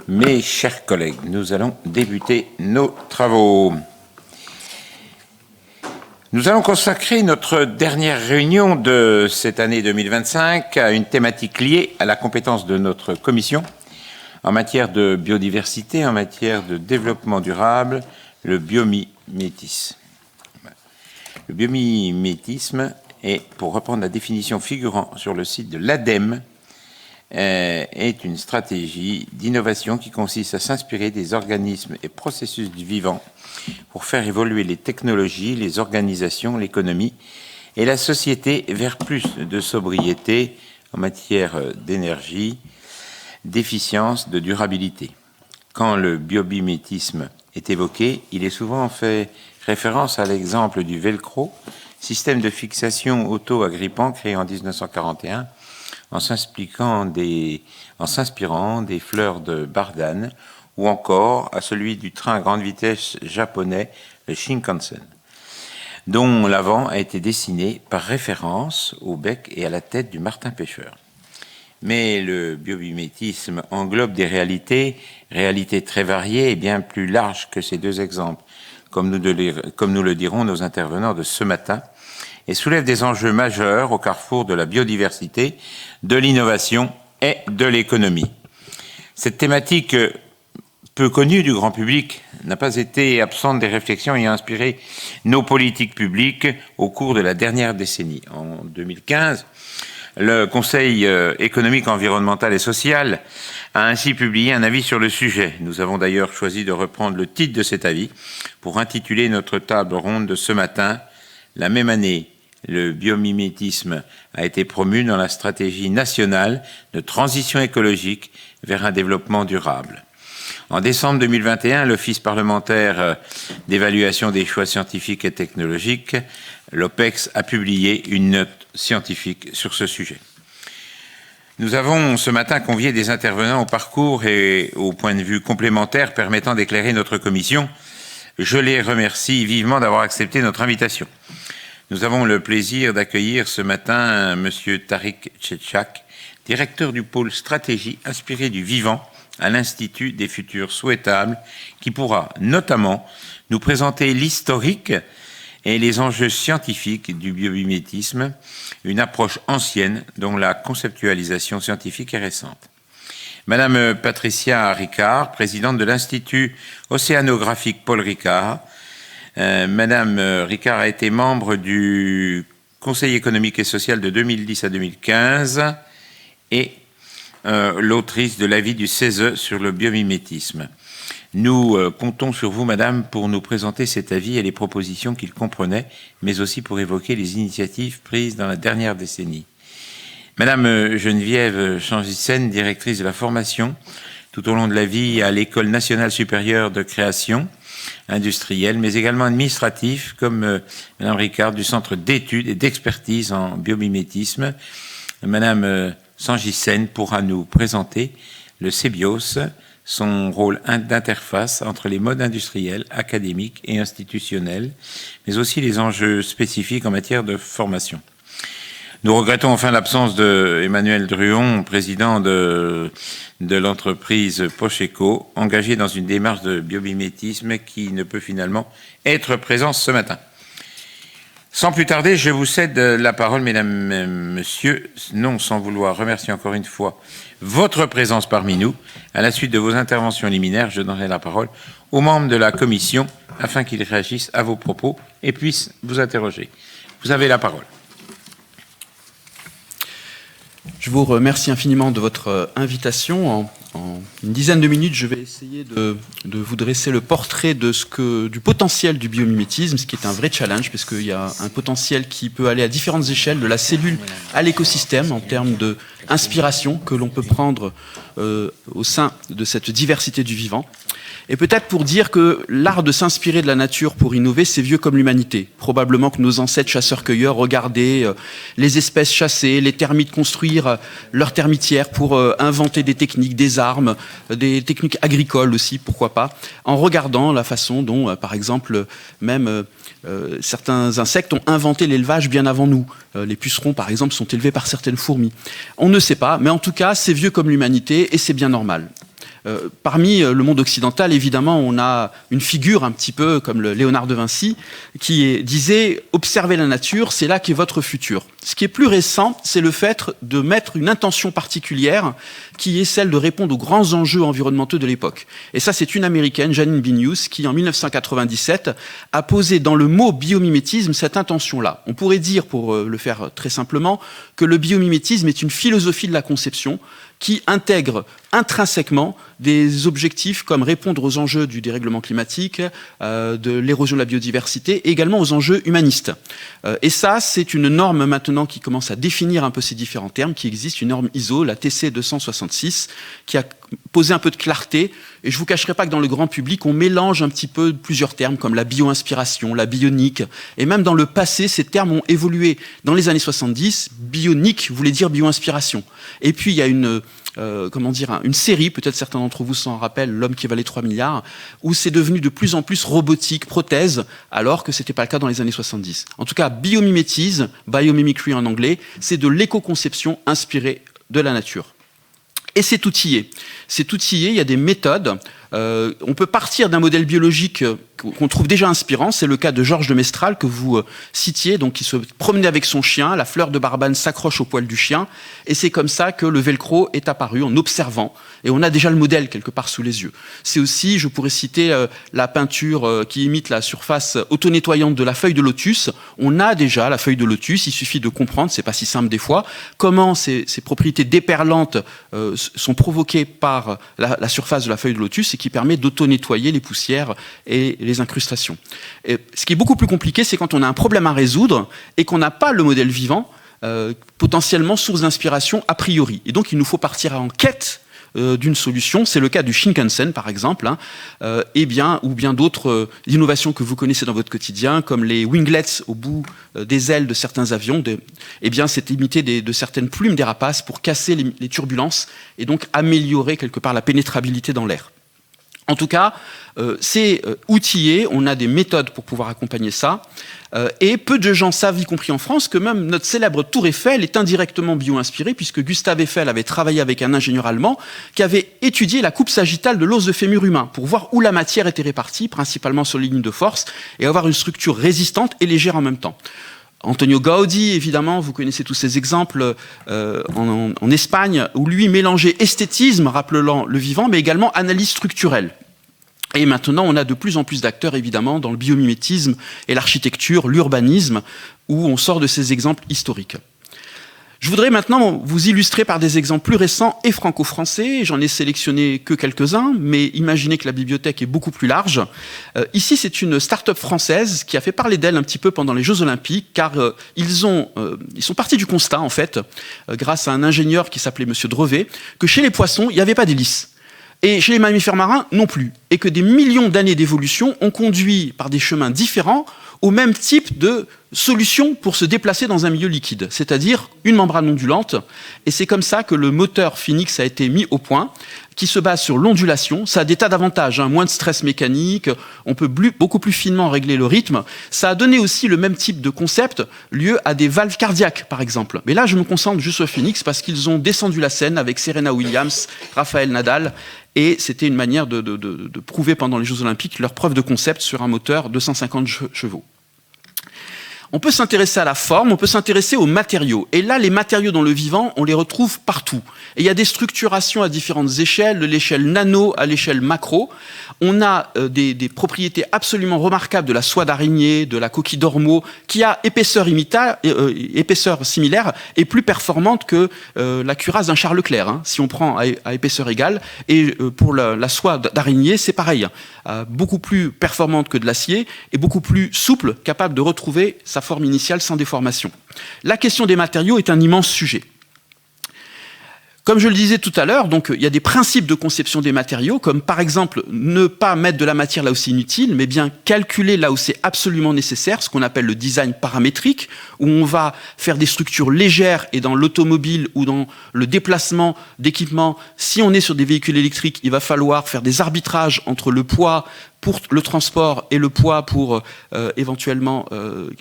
Mes chers collègues, nous allons débuter nos travaux. Nous allons consacrer notre dernière réunion de cette année 2025 à une thématique liée à la compétence de notre commission en matière de biodiversité, en matière de développement durable, le biomimétisme. Le biomimétisme est, pour reprendre la définition figurant sur le site de l'ADEME, est une stratégie d'innovation qui consiste à s'inspirer des organismes et processus du vivant pour faire évoluer les technologies, les organisations, l'économie et la société vers plus de sobriété en matière d'énergie, d'efficience, de durabilité. Quand le biomimétisme est évoqué, il est souvent fait référence à l'exemple du velcro, système de fixation auto-agrippant créé en 1941 en s'inspirant des fleurs de Bardane, ou encore à celui du train à grande vitesse japonais, le Shinkansen, dont l'avant a été dessiné par référence au bec et à la tête du martin pêcheur. Mais le biomimétisme englobe des réalités très variées et bien plus larges que ces deux exemples, comme nous le diront nos intervenants de ce matin, et soulève des enjeux majeurs au carrefour de la biodiversité, de l'innovation et de l'économie. Cette thématique peu connue du grand public n'a pas été absente des réflexions ayant inspiré nos politiques publiques au cours de la dernière décennie. En 2015, le Conseil économique, environnemental et social a ainsi publié un avis sur le sujet. Nous avons d'ailleurs choisi de reprendre le titre de cet avis pour intituler notre table ronde de ce matin. La même année, le biomimétisme a été promu dans la stratégie nationale de transition écologique vers un développement durable. En décembre 2021, l'Office parlementaire d'évaluation des choix scientifiques et technologiques, l'OPEX, a publié une note scientifique sur ce sujet. Nous avons ce matin convié des intervenants au parcours et au point de vue complémentaires permettant d'éclairer notre commission. Je les remercie vivement d'avoir accepté notre invitation. Nous avons le plaisir d'accueillir ce matin M. Tariq Tchetchak, directeur du pôle stratégie inspiré du vivant à l'Institut des futurs souhaitables, qui pourra notamment nous présenter l'historique et les enjeux scientifiques du biomimétisme, une approche ancienne dont la conceptualisation scientifique est récente. Madame Patricia Ricard, présidente de l'Institut océanographique Paul Ricard. Madame Ricard a été membre du Conseil économique et social de 2010 à 2015 et l'autrice de l'avis du CESE sur le biomimétisme. Nous comptons sur vous, Madame, pour nous présenter cet avis et les propositions qu'il comprenait, mais aussi pour évoquer les initiatives prises dans la dernière décennie. Madame Geneviève Changissen, directrice de la formation tout au long de la vie à l'École nationale supérieure de création industrielle, mais également administratif, comme Madame Ricard, du Centre d'études et d'expertise en biomimétisme. Madame Changissen pourra nous présenter le CBIOS, son rôle d'interface entre les modes industriels, académiques et institutionnels, mais aussi les enjeux spécifiques en matière de formation. Nous regrettons enfin l'absence de Emmanuel Druon, président de l'entreprise Pocheco, engagé dans une démarche de biomimétisme qui ne peut finalement être présent ce matin. Sans plus tarder, je vous cède la parole, mesdames et messieurs, non sans vouloir remercier encore une fois votre présence parmi nous. À la suite de vos interventions liminaires, je donnerai la parole aux membres de la commission afin qu'ils réagissent à vos propos et puissent vous interroger. Vous avez la parole. Je vous remercie infiniment de votre invitation. En une dizaine de minutes, je vais essayer de vous dresser le portrait du potentiel du biomimétisme, ce qui est un vrai challenge, parce qu'il y a un potentiel qui peut aller à différentes échelles, de la cellule à l'écosystème, en termes d'inspiration que l'on peut prendre au sein de cette diversité du vivant. Et peut-être pour dire que l'art de s'inspirer de la nature pour innover, c'est vieux comme l'humanité. Probablement que nos ancêtres chasseurs-cueilleurs regardaient les espèces chassées, les termites construire leurs termitières pour inventer des techniques, des armes, des techniques agricoles aussi, pourquoi pas, en regardant la façon dont, par exemple, même certains insectes ont inventé l'élevage bien avant nous. Les pucerons, par exemple, sont élevés par certaines fourmis. On ne sait pas, mais en tout cas, c'est vieux comme l'humanité et c'est bien normal. Parmi le monde occidental, évidemment, on a une figure un petit peu comme le Léonard de Vinci qui disait « Observez la nature, c'est là qu'est votre futur ». Ce qui est plus récent, c'est le fait de mettre une intention particulière qui est celle de répondre aux grands enjeux environnementaux de l'époque. Et ça, c'est une Américaine, Janine Benyus, qui en 1997 a posé dans le mot biomimétisme cette intention-là. On pourrait dire, pour le faire très simplement, que le biomimétisme est une philosophie de la conception qui intègre intrinsèquement des objectifs comme répondre aux enjeux du dérèglement climatique, de l'érosion de la biodiversité, et également aux enjeux humanistes. Et ça, c'est une norme maintenant qui commence à définir un peu ces différents termes, qui existe, une norme ISO, la TC 266, qui a posé un peu de clarté. Et je vous cacherai pas que dans le grand public, on mélange un petit peu plusieurs termes, comme la bio-inspiration, la bionique. Et même dans le passé, ces termes ont évolué. Dans les années 70, bionique voulait dire bio-inspiration. Et puis, il y a une série, peut-être certains d'entre vous s'en rappellent, L'homme qui valait 3 milliards, où c'est devenu de plus en plus robotique, prothèse, alors que c'était pas le cas dans les années 70. En tout cas, biomimétisme, biomimicry en anglais, c'est de l'éco-conception inspirée de la nature. Et c'est outillé. C'est outillé, il y a des méthodes. On peut partir d'un modèle biologique qu'on trouve déjà inspirant. C'est le cas de Georges de Mestral que vous citiez, donc qui se promenait avec son chien. La fleur de barbane s'accroche au poil du chien. Et c'est comme ça que le velcro est apparu en observant. Et on a déjà le modèle quelque part sous les yeux. C'est aussi, je pourrais citer la peinture qui imite la surface auto-nettoyante de la feuille de lotus. On a déjà la feuille de lotus. Il suffit de comprendre, c'est pas si simple des fois, comment ces propriétés déperlantes sont provoquées par la surface de la feuille de lotus et qui permet d'auto-nettoyer les poussières et les incrustations. Et ce qui est beaucoup plus compliqué, c'est quand on a un problème à résoudre et qu'on n'a pas le modèle vivant, potentiellement source d'inspiration a priori. Et donc il nous faut partir en quête d'une solution. C'est le cas du Shinkansen, par exemple, ou bien d'autres innovations que vous connaissez dans votre quotidien, comme les winglets au bout des ailes de certains avions. C'est imiter de certaines plumes des rapaces pour casser les turbulences et donc améliorer quelque part la pénétrabilité dans l'air. En tout cas, c'est outillé, on a des méthodes pour pouvoir accompagner ça, et peu de gens savent, y compris en France, que même notre célèbre tour Eiffel est indirectement bio-inspirée, puisque Gustave Eiffel avait travaillé avec un ingénieur allemand qui avait étudié la coupe sagittale de l'os de fémur humain, pour voir où la matière était répartie, principalement sur les lignes de force, et avoir une structure résistante et légère en même temps. Antonio Gaudi, évidemment, vous connaissez tous ces exemples en Espagne, où lui mélangeait esthétisme, rappelant le vivant, mais également analyse structurelle. Et maintenant, on a de plus en plus d'acteurs, évidemment, dans le biomimétisme et l'architecture, l'urbanisme, où on sort de ces exemples historiques. Je voudrais maintenant vous illustrer par des exemples plus récents et franco-français. J'en ai sélectionné que quelques-uns, mais imaginez que la bibliothèque est beaucoup plus large. Ici, c'est une start-up française qui a fait parler d'elle un petit peu pendant les Jeux Olympiques, car ils sont partis du constat, en fait, grâce à un ingénieur qui s'appelait Monsieur Drevet, que chez les poissons, il n'y avait pas d'hélice. Et chez les mammifères marins, non plus. Et que des millions d'années d'évolution ont conduit par des chemins différents au même type de solution pour se déplacer dans un milieu liquide, c'est-à-dire une membrane ondulante. Et c'est comme ça que le moteur Phoenix a été mis au point, qui se base sur l'ondulation. Ça a des tas d'avantages, moins de stress mécanique, on peut beaucoup plus finement régler le rythme. Ça a donné aussi le même type de concept lieu à des valves cardiaques, par exemple. Mais là, je me concentre juste sur Phoenix parce qu'ils ont descendu la scène avec Serena Williams, Raphaël Nadal, et c'était une manière de prouver pendant les Jeux Olympiques leur preuve de concept sur un moteur de 150 chevaux. On peut s'intéresser à la forme, on peut s'intéresser aux matériaux. Et là, les matériaux dans le vivant, on les retrouve partout. Et il y a des structurations à différentes échelles, de l'échelle nano à l'échelle macro. On a des propriétés absolument remarquables de la soie d'araignée, de la coquille d'ormeau, qui a épaisseur similaire et plus performante que la cuirasse d'un Charles Leclerc, hein, si on prend à épaisseur égale. Et pour la soie d'araignée, c'est pareil, beaucoup plus performante que de l'acier et beaucoup plus souple, capable de retrouver sa forme initiale sans déformation. La question des matériaux est un immense sujet. Comme je le disais tout à l'heure, donc il y a des principes de conception des matériaux, comme par exemple ne pas mettre de la matière là où c'est inutile, mais bien calculer là où c'est absolument nécessaire, ce qu'on appelle le design paramétrique, où on va faire des structures légères, et dans l'automobile ou dans le déplacement d'équipements, si on est sur des véhicules électriques, il va falloir faire des arbitrages entre le poids pour le transport et le poids pour éventuellement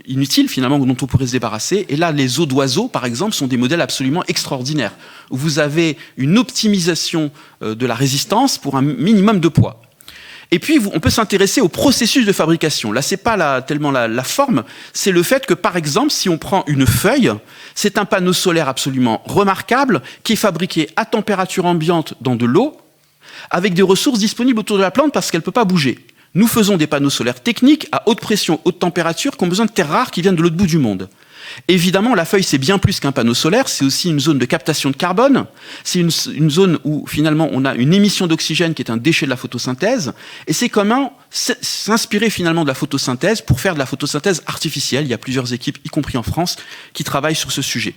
inutiles finalement, dont on pourrait se débarrasser. Et là, les os d'oiseaux, par exemple, sont des modèles absolument extraordinaires. Vous avez une optimisation de la résistance pour un minimum de poids. Et puis, on peut s'intéresser au processus de fabrication. Là, c'est pas tellement la forme, c'est le fait que, par exemple, si on prend une feuille, c'est un panneau solaire absolument remarquable qui est fabriqué à température ambiante dans de l'eau, avec des ressources disponibles autour de la plante parce qu'elle ne peut pas bouger. Nous faisons des panneaux solaires techniques à haute pression, haute température, qui ont besoin de terres rares qui viennent de l'autre bout du monde. Évidemment, la feuille, c'est bien plus qu'un panneau solaire, c'est aussi une zone de captation de carbone, c'est une zone où finalement on a une émission d'oxygène qui est un déchet de la photosynthèse, et c'est comment s'inspirer finalement de la photosynthèse pour faire de la photosynthèse artificielle. Il y a plusieurs équipes, y compris en France, qui travaillent sur ce sujet.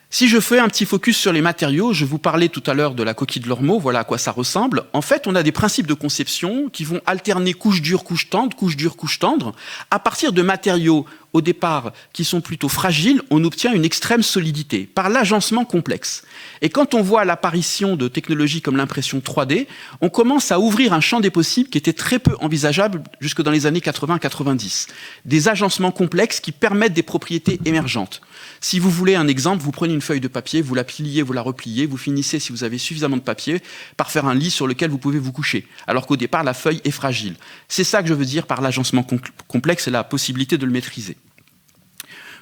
Si je fais un petit focus sur les matériaux, je vous parlais tout à l'heure de la coquille de l'ormeau, voilà à quoi ça ressemble. En fait, on a des principes de conception qui vont alterner couche dure, couche tendre, couche dure, couche tendre. À partir de matériaux, au départ, qui sont plutôt fragiles, on obtient une extrême solidité par l'agencement complexe. Et quand on voit l'apparition de technologies comme l'impression 3D, on commence à ouvrir un champ des possibles qui était très peu envisageable jusque dans les années 80-90. Des agencements complexes qui permettent des propriétés émergentes. Si vous voulez un exemple, vous prenez une feuille de papier, vous la pliez, vous la repliez, vous finissez, si vous avez suffisamment de papier, par faire un lit sur lequel vous pouvez vous coucher. Alors qu'au départ, la feuille est fragile. C'est ça que je veux dire par l'agencement complexe et la possibilité de le maîtriser.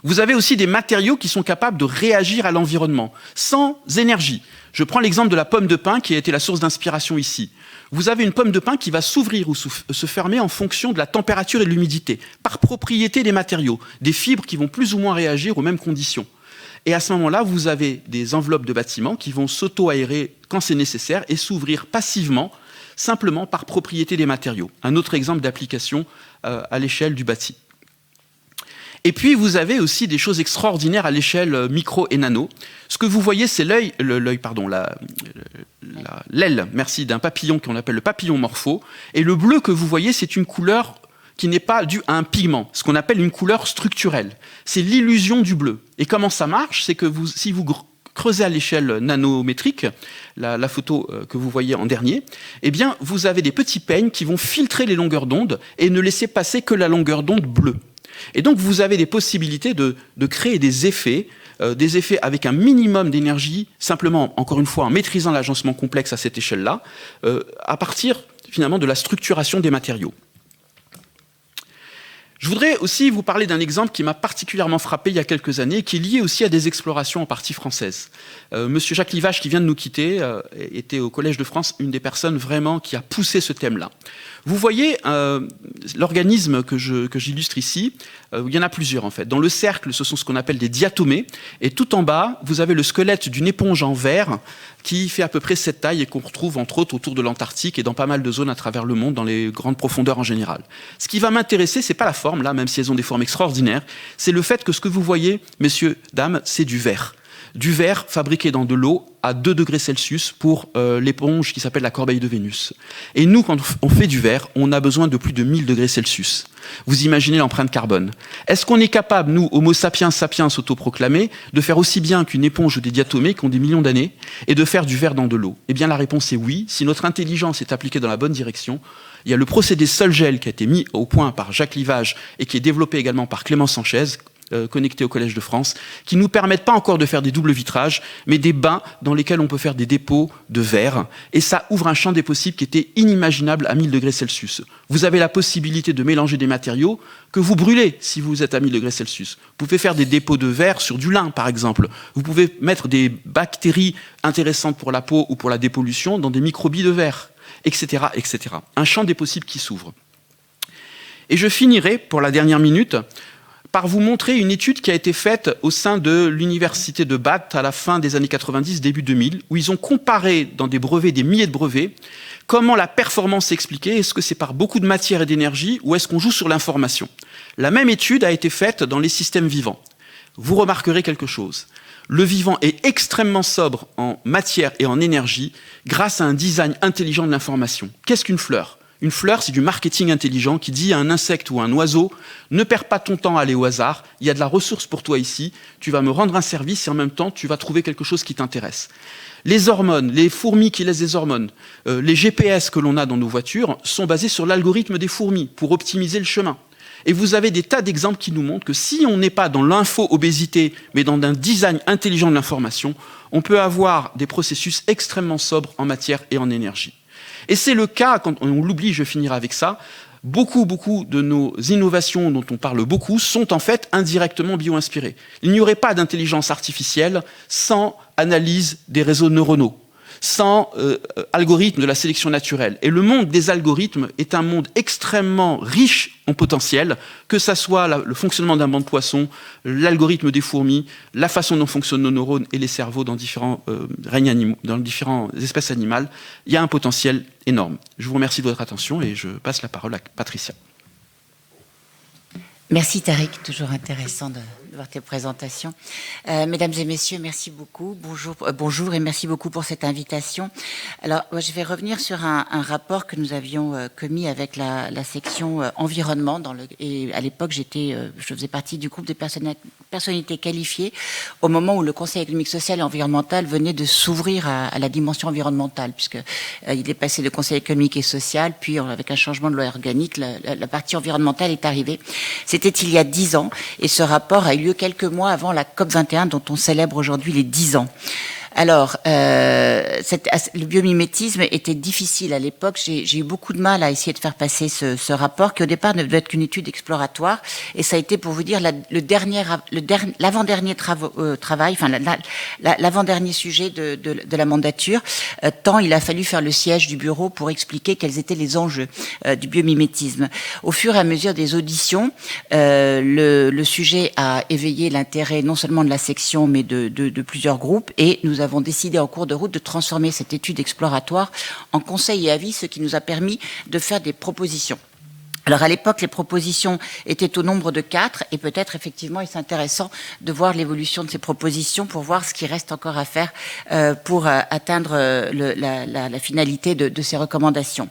Vous avez aussi des matériaux qui sont capables de réagir à l'environnement, sans énergie. Je prends l'exemple de la pomme de pin qui a été la source d'inspiration ici. Vous avez une pomme de pin qui va s'ouvrir ou se fermer en fonction de la température et de l'humidité, par propriété des matériaux, des fibres qui vont plus ou moins réagir aux mêmes conditions. Et à ce moment-là, vous avez des enveloppes de bâtiments qui vont s'auto-aérer quand c'est nécessaire et s'ouvrir passivement, simplement par propriété des matériaux. Un autre exemple d'application à l'échelle du bâti. Et puis, vous avez aussi des choses extraordinaires à l'échelle micro et nano. Ce que vous voyez, c'est l'aile, merci, d'un papillon qu'on appelle le papillon morpho. Et le bleu que vous voyez, c'est une couleur qui n'est pas due à un pigment, ce qu'on appelle une couleur structurelle. C'est l'illusion du bleu. Et comment ça marche? C'est que si vous creusez à l'échelle nanométrique, la photo que vous voyez en dernier, eh bien, vous avez des petits peignes qui vont filtrer les longueurs d'onde et ne laisser passer que la longueur d'onde bleue. Et donc, vous avez des possibilités de créer des effets avec un minimum d'énergie, simplement, encore une fois, en maîtrisant l'agencement complexe à cette échelle-là, à partir, finalement, de la structuration des matériaux. Je voudrais aussi vous parler d'un exemple qui m'a particulièrement frappé il y a quelques années, qui est lié aussi à des explorations en partie françaises. Monsieur Jacques Livache, qui vient de nous quitter, était au Collège de France une des personnes vraiment qui a poussé ce thème-là. Vous voyez l'organisme que j'illustre ici, il y en a plusieurs en fait. Dans le cercle, ce sont ce qu'on appelle des diatomées, et tout en bas, vous avez le squelette d'une éponge en verre qui fait à peu près cette taille et qu'on retrouve entre autres autour de l'Antarctique et dans pas mal de zones à travers le monde, dans les grandes profondeurs en général. Ce qui va m'intéresser, c'est pas la forme, là, même si elles ont des formes extraordinaires, c'est le fait que ce que vous voyez, messieurs, dames, c'est du verre. Du verre fabriqué dans de l'eau à 2 degrés Celsius pour l'éponge qui s'appelle la corbeille de Vénus. Et nous, quand on fait du verre, on a besoin de plus de 1000 degrés Celsius. Vous imaginez l'empreinte carbone. Est-ce qu'on est capable, nous, Homo sapiens sapiens autoproclamés, de faire aussi bien qu'une éponge ou des diatomées qui ont des millions d'années et de faire du verre dans de l'eau? Eh bien, la réponse est oui. Si notre intelligence est appliquée dans la bonne direction, il y a le procédé Sol-Gel qui a été mis au point par Jacques Livache et qui est développé également par Clément Sanchez, connectés au Collège de France, qui ne nous permettent pas encore de faire des doubles vitrages, mais des bains dans lesquels on peut faire des dépôts de verre. Et ça ouvre un champ des possibles qui était inimaginable à 1000 degrés Celsius. Vous avez la possibilité de mélanger des matériaux que vous brûlez si vous êtes à 1000 degrés Celsius. Vous pouvez faire des dépôts de verre sur du lin, par exemple. Vous pouvez mettre des bactéries intéressantes pour la peau ou pour la dépollution dans des microbilles de verre, etc., etc. Un champ des possibles qui s'ouvre. Et je finirai, pour la dernière minute, par vous montrer une étude qui a été faite au sein de l'université de Bath à la fin des années 90, début 2000, où ils ont comparé dans des brevets, des milliers de brevets, comment la performance s'expliquait. Est-ce que c'est par beaucoup de matière et d'énergie ou est-ce qu'on joue sur l'information? La même étude a été faite dans les systèmes vivants. Vous remarquerez quelque chose. Le vivant est extrêmement sobre en matière et en énergie grâce à un design intelligent de l'information. Qu'est-ce qu'une fleur? Une fleur, c'est du marketing intelligent qui dit à un insecte ou à un oiseau, ne perds pas ton temps à aller au hasard, il y a de la ressource pour toi ici, tu vas me rendre un service et en même temps, tu vas trouver quelque chose qui t'intéresse. Les hormones, les fourmis qui laissent des hormones, les GPS que l'on a dans nos voitures sont basés sur l'algorithme des fourmis pour optimiser le chemin. Et vous avez des tas d'exemples qui nous montrent que si on n'est pas dans l'info-obésité, mais dans un design intelligent de l'information, on peut avoir des processus extrêmement sobres en matière et en énergie. Et c'est le cas, quand on l'oublie, je finirai avec ça, beaucoup de nos innovations dont on parle beaucoup sont en fait indirectement bio-inspirées. Il n'y aurait pas d'intelligence artificielle sans analyse des réseaux neuronaux, sans algorithmes de la sélection naturelle. Et le monde des algorithmes est un monde extrêmement riche en potentiel, que ça soit le fonctionnement d'un banc de poissons, l'algorithme des fourmis, la façon dont fonctionnent nos neurones et les cerveaux dans différents règnes animaux, dans différentes espèces animales. Il y a un potentiel énorme. Je vous remercie de votre attention et je passe la parole à Patricia. Merci Tariq, toujours intéressant de voir tes présentations. Mesdames et messieurs, merci beaucoup. Bonjour et merci beaucoup pour cette invitation. Alors, je vais revenir sur un rapport que nous avions commis avec la section environnement. Et à l'époque, je faisais partie du groupe des personnalités qualifiées au moment où le Conseil économique, social et environnemental venait de s'ouvrir à la dimension environnementale, puisque il est passé de Conseil économique et social, puis avec un changement de loi organique, la partie environnementale est arrivée. C'était il y a 10 ans, et ce rapport a eu lieu quelques mois avant la COP21, dont on célèbre aujourd'hui les 10 ans. Alors, le biomimétisme était difficile à l'époque. J'ai eu beaucoup de mal à essayer de faire passer ce rapport, qui au départ ne devait être qu'une étude exploratoire. Et ça a été, pour vous dire, l'avant-dernier travail, enfin l'avant-dernier sujet de la mandature, tant il a fallu faire le siège du bureau pour expliquer quels étaient les enjeux du biomimétisme. Au fur et à mesure des auditions, le sujet a éveillé l'intérêt non seulement de la section, mais de plusieurs groupes, et nous avons décidé en cours de route de transformer cette étude exploratoire en conseil et avis, ce qui nous a permis de faire des propositions. Alors à l'époque, les propositions étaient au nombre de 4 et peut-être effectivement est intéressant de voir l'évolution de ces propositions pour voir ce qui reste encore à faire pour atteindre la finalité de ces recommandations.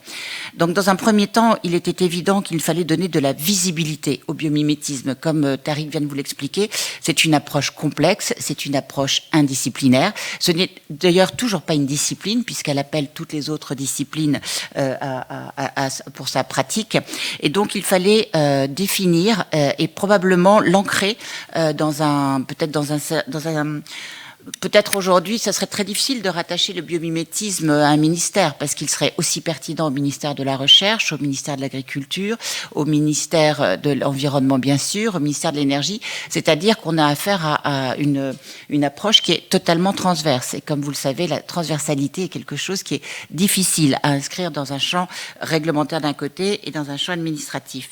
Donc dans un premier temps, il était évident qu'il fallait donner de la visibilité au biomimétisme. Comme Tariq vient de vous l'expliquer, c'est une approche complexe, c'est une approche indisciplinaire. Ce n'est d'ailleurs toujours pas une discipline puisqu'elle appelle toutes les autres disciplines pour sa pratique. Et donc, il fallait définir et probablement l'ancrer peut-être aujourd'hui, ça serait très difficile de rattacher le biomimétisme à un ministère, parce qu'il serait aussi pertinent au ministère de la Recherche, au ministère de l'Agriculture, au ministère de l'Environnement, bien sûr, au ministère de l'Énergie. C'est-à-dire qu'on a affaire à une approche qui est totalement transverse. Et comme vous le savez, la transversalité est quelque chose qui est difficile à inscrire dans un champ réglementaire d'un côté et dans un champ administratif.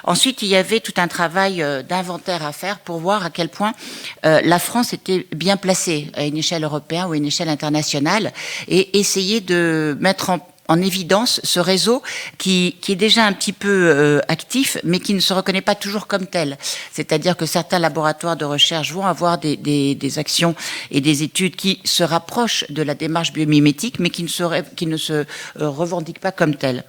Ensuite, il y avait tout un travail d'inventaire à faire pour voir à quel point la France était bien placée à une échelle européenne ou à une échelle internationale et essayer de mettre en évidence ce réseau qui est déjà un petit peu actif, mais qui ne se reconnaît pas toujours comme tel. C'est-à-dire que certains laboratoires de recherche vont avoir des actions et des études qui se rapprochent de la démarche biomimétique, mais qui ne se revendiquent pas comme telles.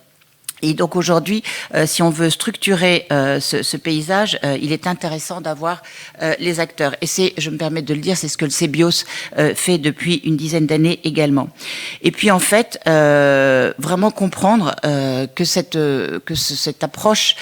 Et donc aujourd'hui, si on veut structurer ce paysage, il est intéressant d'avoir les acteurs. Et c'est, je me permets de le dire, c'est ce que le CBIOS fait depuis une dizaine d'années également. Et puis en fait, vraiment comprendre que cette approche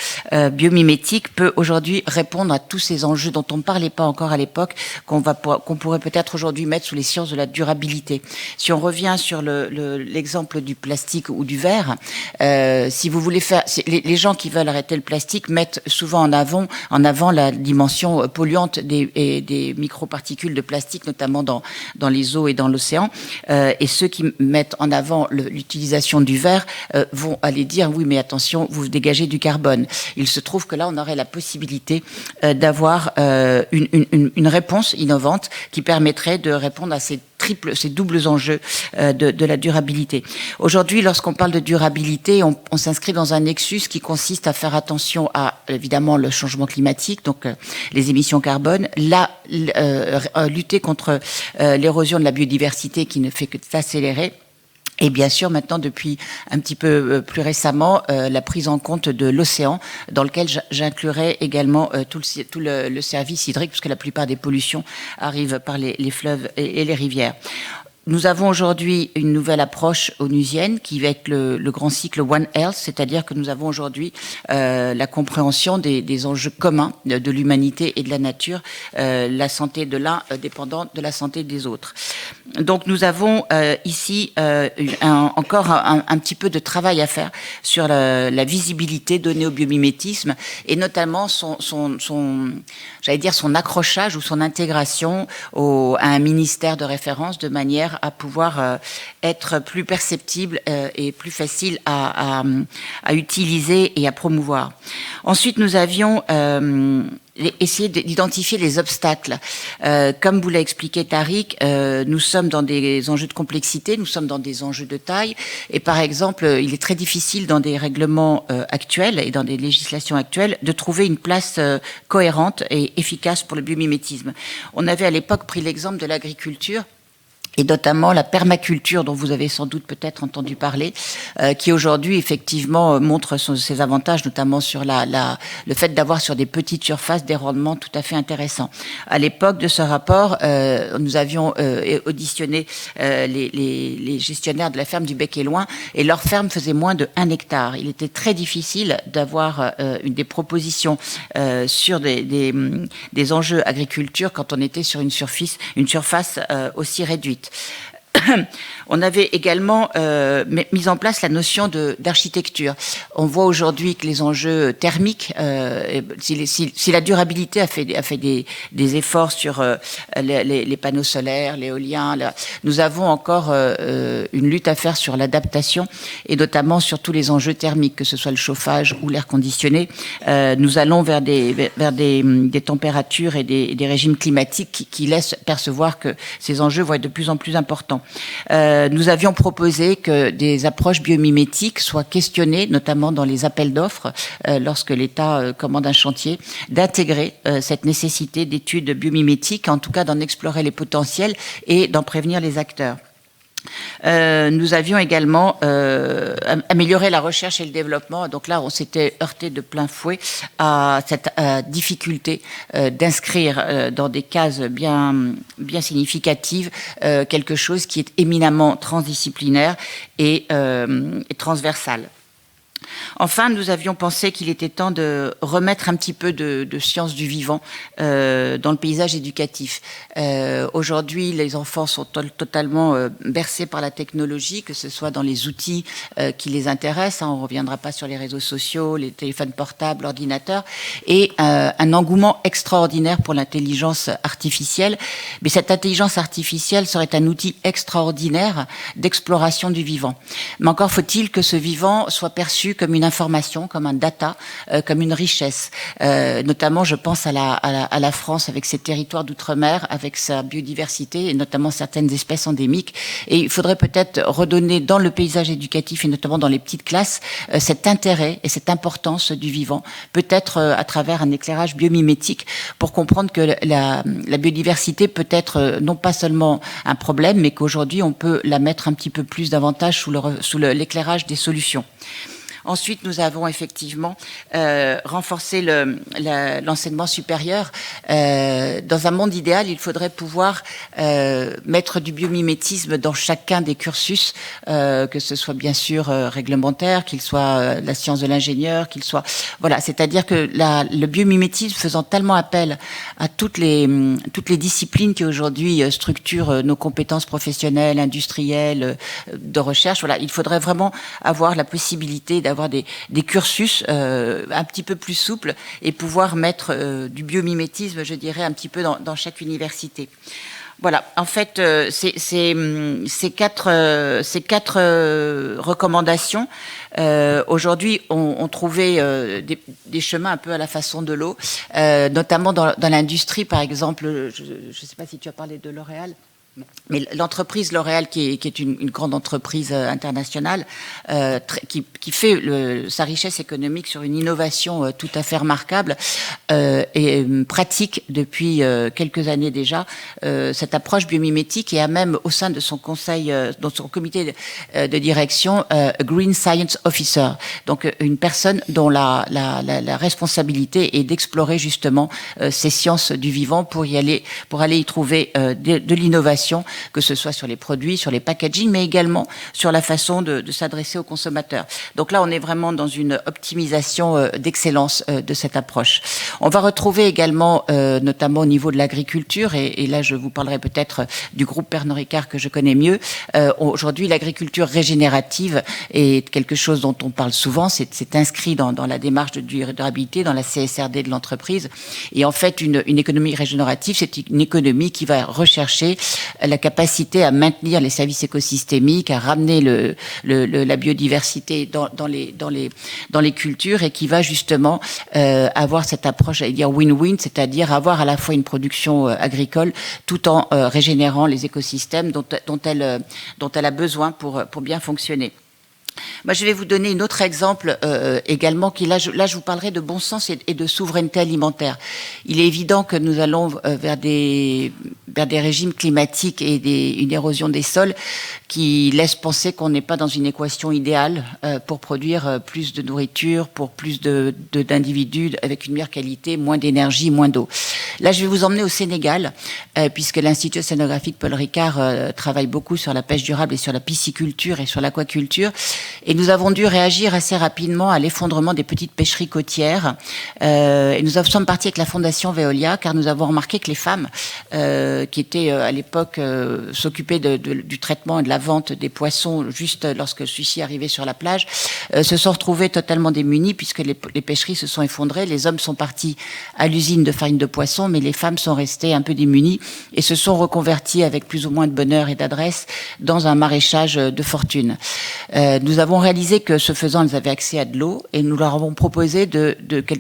biomimétique peut aujourd'hui répondre à tous ces enjeux dont on ne parlait pas encore à l'époque, qu'on pourrait peut-être aujourd'hui mettre sous les sciences de la durabilité. Si on revient sur l'exemple du plastique ou du verre, si vous voulez faire, les gens qui veulent arrêter le plastique mettent souvent en avant la dimension polluante des microparticules de plastique, notamment dans les eaux et dans l'océan. Et ceux qui mettent en avant l'utilisation du verre vont aller dire oui, mais attention, vous dégagez du carbone. Il se trouve que là, on aurait la possibilité d'avoir une réponse innovante qui permettrait de répondre à ces doubles enjeux de la durabilité. Aujourd'hui, lorsqu'on parle de durabilité, on s'inscrit dans un nexus qui consiste à faire attention à, évidemment, le changement climatique, donc les émissions carbone, lutter contre l'érosion de la biodiversité qui ne fait que s'accélérer, Et bien sûr, maintenant, depuis un petit peu plus récemment, la prise en compte de l'océan, dans lequel j'inclurais également tout le service hydrique, puisque la plupart des pollutions arrivent par les fleuves et les rivières. Nous avons aujourd'hui une nouvelle approche onusienne qui va être le grand cycle One Health, c'est-à-dire que nous avons aujourd'hui la compréhension des enjeux communs de l'humanité et de la nature, la santé de l'un dépendant de la santé des autres. Donc nous avons ici encore un petit peu de travail à faire sur la visibilité donnée au biomimétisme et notamment j'allais dire son accrochage ou son intégration à un ministère de référence de manière à pouvoir être plus perceptible et plus facile à utiliser et à promouvoir. Ensuite, nous avions essayer d'identifier les obstacles. Comme vous l'a expliqué Tariq, nous sommes dans des enjeux de complexité, nous sommes dans des enjeux de taille, et par exemple, il est très difficile dans des règlements actuels et dans des législations actuelles de trouver une place cohérente et efficace pour le biomimétisme. On avait à l'époque pris l'exemple de l'agriculture, et notamment la permaculture dont vous avez sans doute peut-être entendu parler, qui aujourd'hui effectivement montre ses avantages, notamment sur le fait d'avoir sur des petites surfaces des rendements tout à fait intéressants. À l'époque de ce rapport, nous avions auditionné les gestionnaires de la ferme du Bec-et-Loing, et leur ferme faisait moins de 1 hectare. Il était très difficile d'avoir des propositions sur des enjeux agriculture quand on était sur une surface aussi réduite. On avait également mis en place la notion d'architecture. On voit aujourd'hui que les enjeux thermiques, si la durabilité a fait des efforts sur les panneaux solaires, l'éolien, nous avons encore une lutte à faire sur l'adaptation et notamment sur tous les enjeux thermiques, que ce soit le chauffage ou l'air conditionné. Nous allons vers des températures et des régimes climatiques qui laissent percevoir que ces enjeux vont être de plus en plus importants. Nous avions proposé que des approches biomimétiques soient questionnées, notamment dans les appels d'offres, lorsque l'État commande un chantier, d'intégrer cette nécessité d'études biomimétiques, en tout cas d'en explorer les potentiels et d'en prévenir les acteurs. Nous avions également amélioré la recherche et le développement. Donc là, on s'était heurté de plein fouet à cette difficulté d'inscrire dans des cases bien significatives quelque chose qui est éminemment transdisciplinaire et transversal. Enfin, nous avions pensé qu'il était temps de remettre un petit peu de sciences du vivant dans le paysage éducatif. Aujourd'hui, les enfants sont totalement bercés par la technologie, que ce soit dans les outils qui les intéressent, on ne reviendra pas sur les réseaux sociaux, les téléphones portables, l'ordinateur, et un engouement extraordinaire pour l'intelligence artificielle. Mais cette intelligence artificielle serait un outil extraordinaire d'exploration du vivant. Mais encore faut-il que ce vivant soit perçu comme une information, comme un data, comme une richesse. Notamment, je pense à la France avec ses territoires d'outre-mer, avec sa biodiversité et notamment certaines espèces endémiques. Et il faudrait peut-être redonner dans le paysage éducatif et notamment dans les petites classes cet intérêt et cette importance du vivant, peut-être à travers un éclairage biomimétique pour comprendre que la biodiversité peut être non pas seulement un problème, mais qu'aujourd'hui on peut la mettre un petit peu plus davantage sous l'éclairage des solutions. Ensuite, nous avons effectivement renforcé l'enseignement supérieur. Dans un monde idéal, il faudrait pouvoir mettre du biomimétisme dans chacun des cursus, que ce soit bien sûr réglementaire, qu'il soit la science de l'ingénieur, qu'il soit... Voilà, c'est-à-dire que le biomimétisme faisant tellement appel à toutes les disciplines qui aujourd'hui structurent nos compétences professionnelles, industrielles, de recherche, voilà, il faudrait vraiment avoir la possibilité d'avoir des cursus un petit peu plus souples et pouvoir mettre du biomimétisme, je dirais, un petit peu dans chaque université. Voilà, en fait, ces quatre recommandations, aujourd'hui, ont trouvé des chemins un peu à la façon de l'eau, notamment dans l'industrie, par exemple. Je ne sais pas si tu as parlé de L'Oréal. Mais l'entreprise L'Oréal, qui est une grande entreprise internationale, qui fait sa richesse économique sur une innovation tout à fait remarquable et pratique depuis quelques années déjà cette approche biomimétique, et a même au sein de son conseil, dans son comité de direction, Green Science Officer, donc une personne dont la responsabilité est d'explorer justement ces sciences du vivant pour aller y trouver de l'innovation, que ce soit sur les produits, sur les packaging, mais également sur la façon de s'adresser aux consommateurs. Donc là, on est vraiment dans une optimisation d'excellence de cette approche. On va retrouver également, notamment au niveau de l'agriculture, et là je vous parlerai peut-être du groupe Pernod Ricard que je connais mieux. Aujourd'hui, l'agriculture régénérative est quelque chose dont on parle souvent. C'est inscrit dans la démarche de durabilité, dans la CSRD de l'entreprise. Et en fait, une économie régénérative, c'est une économie qui va rechercher la capacité à maintenir les services écosystémiques, à ramener la biodiversité dans les cultures, et qui va justement avoir cette approche, j'allais dire win-win, c'est-à-dire avoir à la fois une production agricole tout en régénérant les écosystèmes dont elle a besoin pour bien fonctionner. Moi, je vais vous donner un autre exemple également, qui là je vous parlerai de bon sens et de souveraineté alimentaire. Il est évident que nous allons vers des régimes climatiques et une érosion des sols qui laissent penser qu'on n'est pas dans une équation idéale pour produire plus de nourriture, pour plus d'individus avec une meilleure qualité, moins d'énergie, moins d'eau. Là, je vais vous emmener au Sénégal, puisque l'Institut océanographique Paul Ricard travaille beaucoup sur la pêche durable et sur la pisciculture et sur l'aquaculture. Et nous avons dû réagir assez rapidement à l'effondrement des petites pêcheries côtières. Et nous sommes partis avec la Fondation Veolia, car nous avons remarqué que les femmes qui étaient à l'époque s'occupaient du traitement et de la vente des poissons juste lorsque celui-ci arrivait sur la plage, se sont retrouvées totalement démunies, puisque les pêcheries se sont effondrées. Les hommes sont partis à l'usine de farine de poisson, mais les femmes sont restées un peu démunies et se sont reconverties avec plus ou moins de bonheur et d'adresse dans un maraîchage de fortune. Nous avons réalisé que, ce faisant, elles avaient accès à de l'eau, et nous leur avons proposé de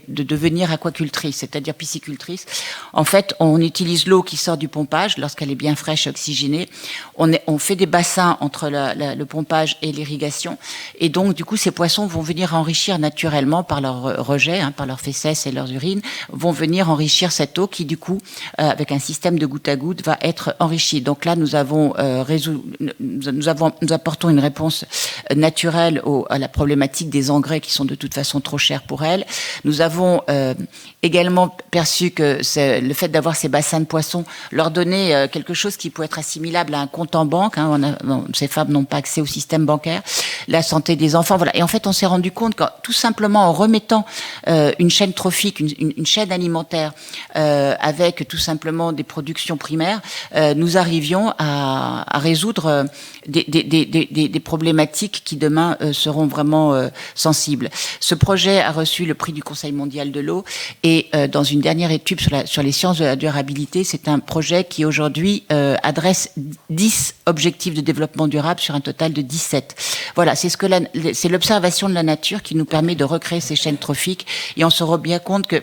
devenir aquacultrices, c'est-à-dire piscicultrices. En fait, on utilise l'eau qui sort du pompage lorsqu'elle est bien fraîche et oxygénée. On fait des bassins entre le pompage et l'irrigation, et donc du coup ces poissons vont venir enrichir naturellement par leur rejet, par leurs fesses et leurs urines, vont venir enrichir cette eau qui du coup, avec un système de goutte à goutte, va être enrichie. Donc là, nous apportons une réponse naturelle à la problématique des engrais qui sont de toute façon trop chers pour elles. Nous avons également perçu que le fait d'avoir ces bassins de poissons leur donnait quelque chose qui peut être assimilable à un compte en banque. Ces femmes n'ont pas accès au système bancaire, la santé des enfants, voilà. Et en fait, on s'est rendu compte que tout simplement en remettant une chaîne trophique, une chaîne alimentaire avec tout simplement des productions primaires, nous arrivions à résoudre des problématiques qui demain seront vraiment sensibles. Ce projet a reçu le prix du Conseil mondial de l'eau, et dans une dernière étude sur les sciences de la durabilité, c'est un projet qui aujourd'hui adresse 10 objectifs de développement durable sur un total de 17. Voilà, c'est l'observation de la nature qui nous permet de recréer ces chaînes trophiques, et on se rend bien compte que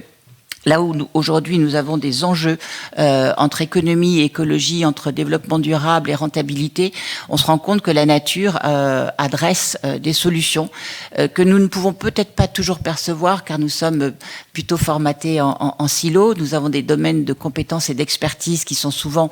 là où aujourd'hui nous avons des enjeux entre économie et écologie, entre développement durable et rentabilité, on se rend compte que la nature adresse des solutions que nous ne pouvons peut-être pas toujours percevoir, car nous sommes plutôt formatés en silos. Nous avons des domaines de compétences et d'expertise qui sont souvent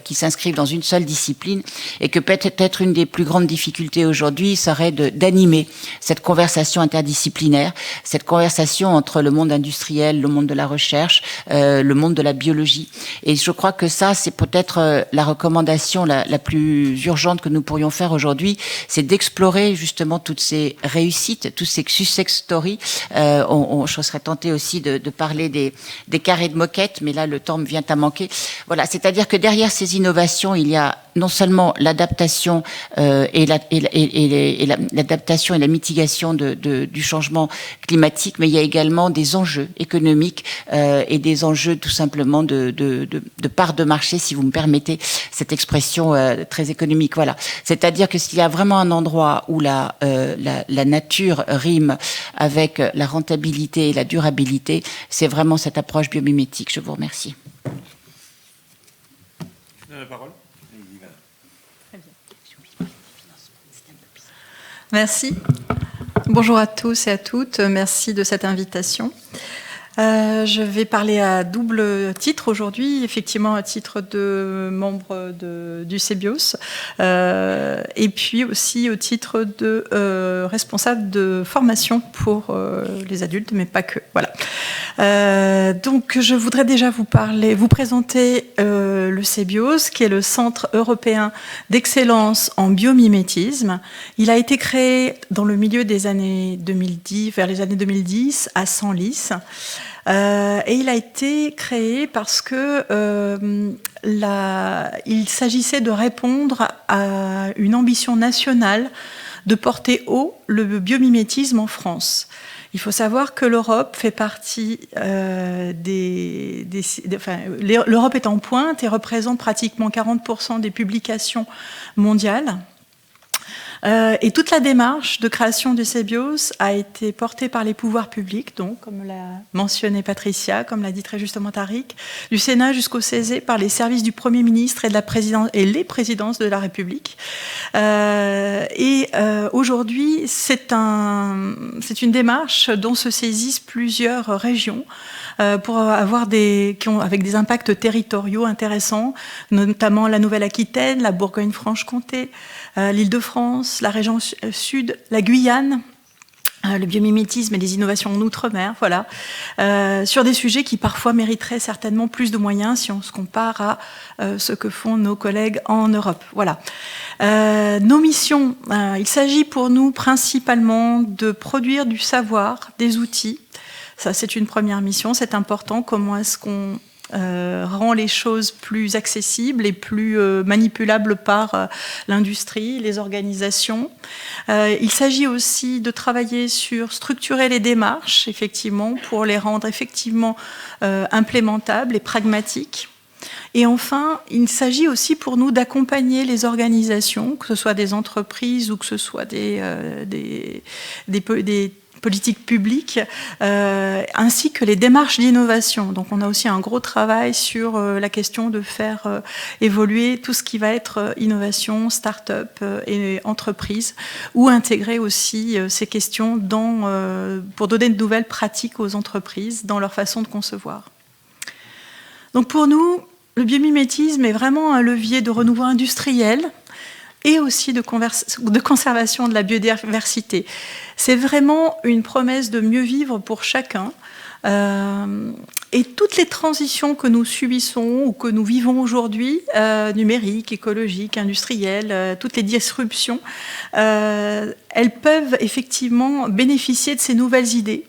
qui s'inscrivent dans une seule discipline, et que peut-être une des plus grandes difficultés aujourd'hui serait d'animer cette conversation interdisciplinaire, cette conversation entre le monde industriel, le monde de la recherche, le monde de la biologie. Et je crois que ça, c'est peut-être la recommandation la plus urgente que nous pourrions faire aujourd'hui, c'est d'explorer justement toutes ces réussites, tous ces success stories. Je serais tentée aussi de parler des carrés de moquette, mais là, le temps me vient à manquer. Voilà, c'est-à-dire que derrière ces innovations, il y a non seulement l'adaptation et l'adaptation et la mitigation du changement climatique, mais il y a également des enjeux économiques et des enjeux tout simplement de part de marché, si vous me permettez cette expression très économique. Voilà, c'est-à-dire que s'il y a vraiment un endroit où la nature rime avec la rentabilité et la durabilité, c'est vraiment cette approche biomimétique. Je vous remercie. La parole. Merci. Bonjour à tous et à toutes, merci de cette invitation. Je vais parler à double titre aujourd'hui, effectivement à titre de membre du CBIOS et puis aussi au titre de responsable de formation pour les adultes, mais pas que. Voilà. Donc je voudrais déjà vous présenter le CBIOS, qui est le Centre européen d'excellence en biomimétisme. Il a été créé dans le milieu des années 2010, vers les années 2010, à Senlis. Et il a été créé parce que il s'agissait de répondre à une ambition nationale de porter haut le biomimétisme en France. Il faut savoir que l'Europe fait partie l'Europe est en pointe et représente pratiquement 40% des publications mondiales. Et toute la démarche de création du CBIOS a été portée par les pouvoirs publics, donc, comme l'a mentionné Patricia, comme l'a dit très justement Tariq, du Sénat jusqu'au CESE, par les services du Premier ministre et les présidences de la République. Aujourd'hui, c'est une démarche dont se saisissent plusieurs régions pour avoir avec des impacts territoriaux intéressants, notamment la Nouvelle-Aquitaine, la Bourgogne-Franche-Comté, l'Île-de-France, la région sud, la Guyane, le biomimétisme et les innovations en Outre-mer, voilà, sur des sujets qui parfois mériteraient certainement plus de moyens si on se compare à ce que font nos collègues en Europe. Voilà. Nos missions, il s'agit pour nous principalement de produire du savoir, des outils. Ça, c'est une première mission, c'est important. Comment est-ce qu'on rend les choses plus accessibles et plus manipulables par l'industrie, les organisations. Il s'agit aussi de travailler sur structurer les démarches, effectivement, pour les rendre effectivement implémentables et pragmatiques. Et enfin, il s'agit aussi pour nous d'accompagner les organisations, que ce soit des entreprises ou que ce soit des politiques publiques, ainsi que les démarches d'innovation. Donc on a aussi un gros travail sur la question de faire évoluer tout ce qui va être innovation, start-up et entreprise, ou intégrer aussi ces questions pour donner de nouvelles pratiques aux entreprises dans leur façon de concevoir. Donc pour nous, le biomimétisme est vraiment un levier de renouveau industriel et aussi de conservation de la biodiversité. C'est vraiment une promesse de mieux vivre pour chacun. Et toutes les transitions que nous subissons ou que nous vivons aujourd'hui, numériques, écologiques, industrielles, toutes les disruptions, elles peuvent effectivement bénéficier de ces nouvelles idées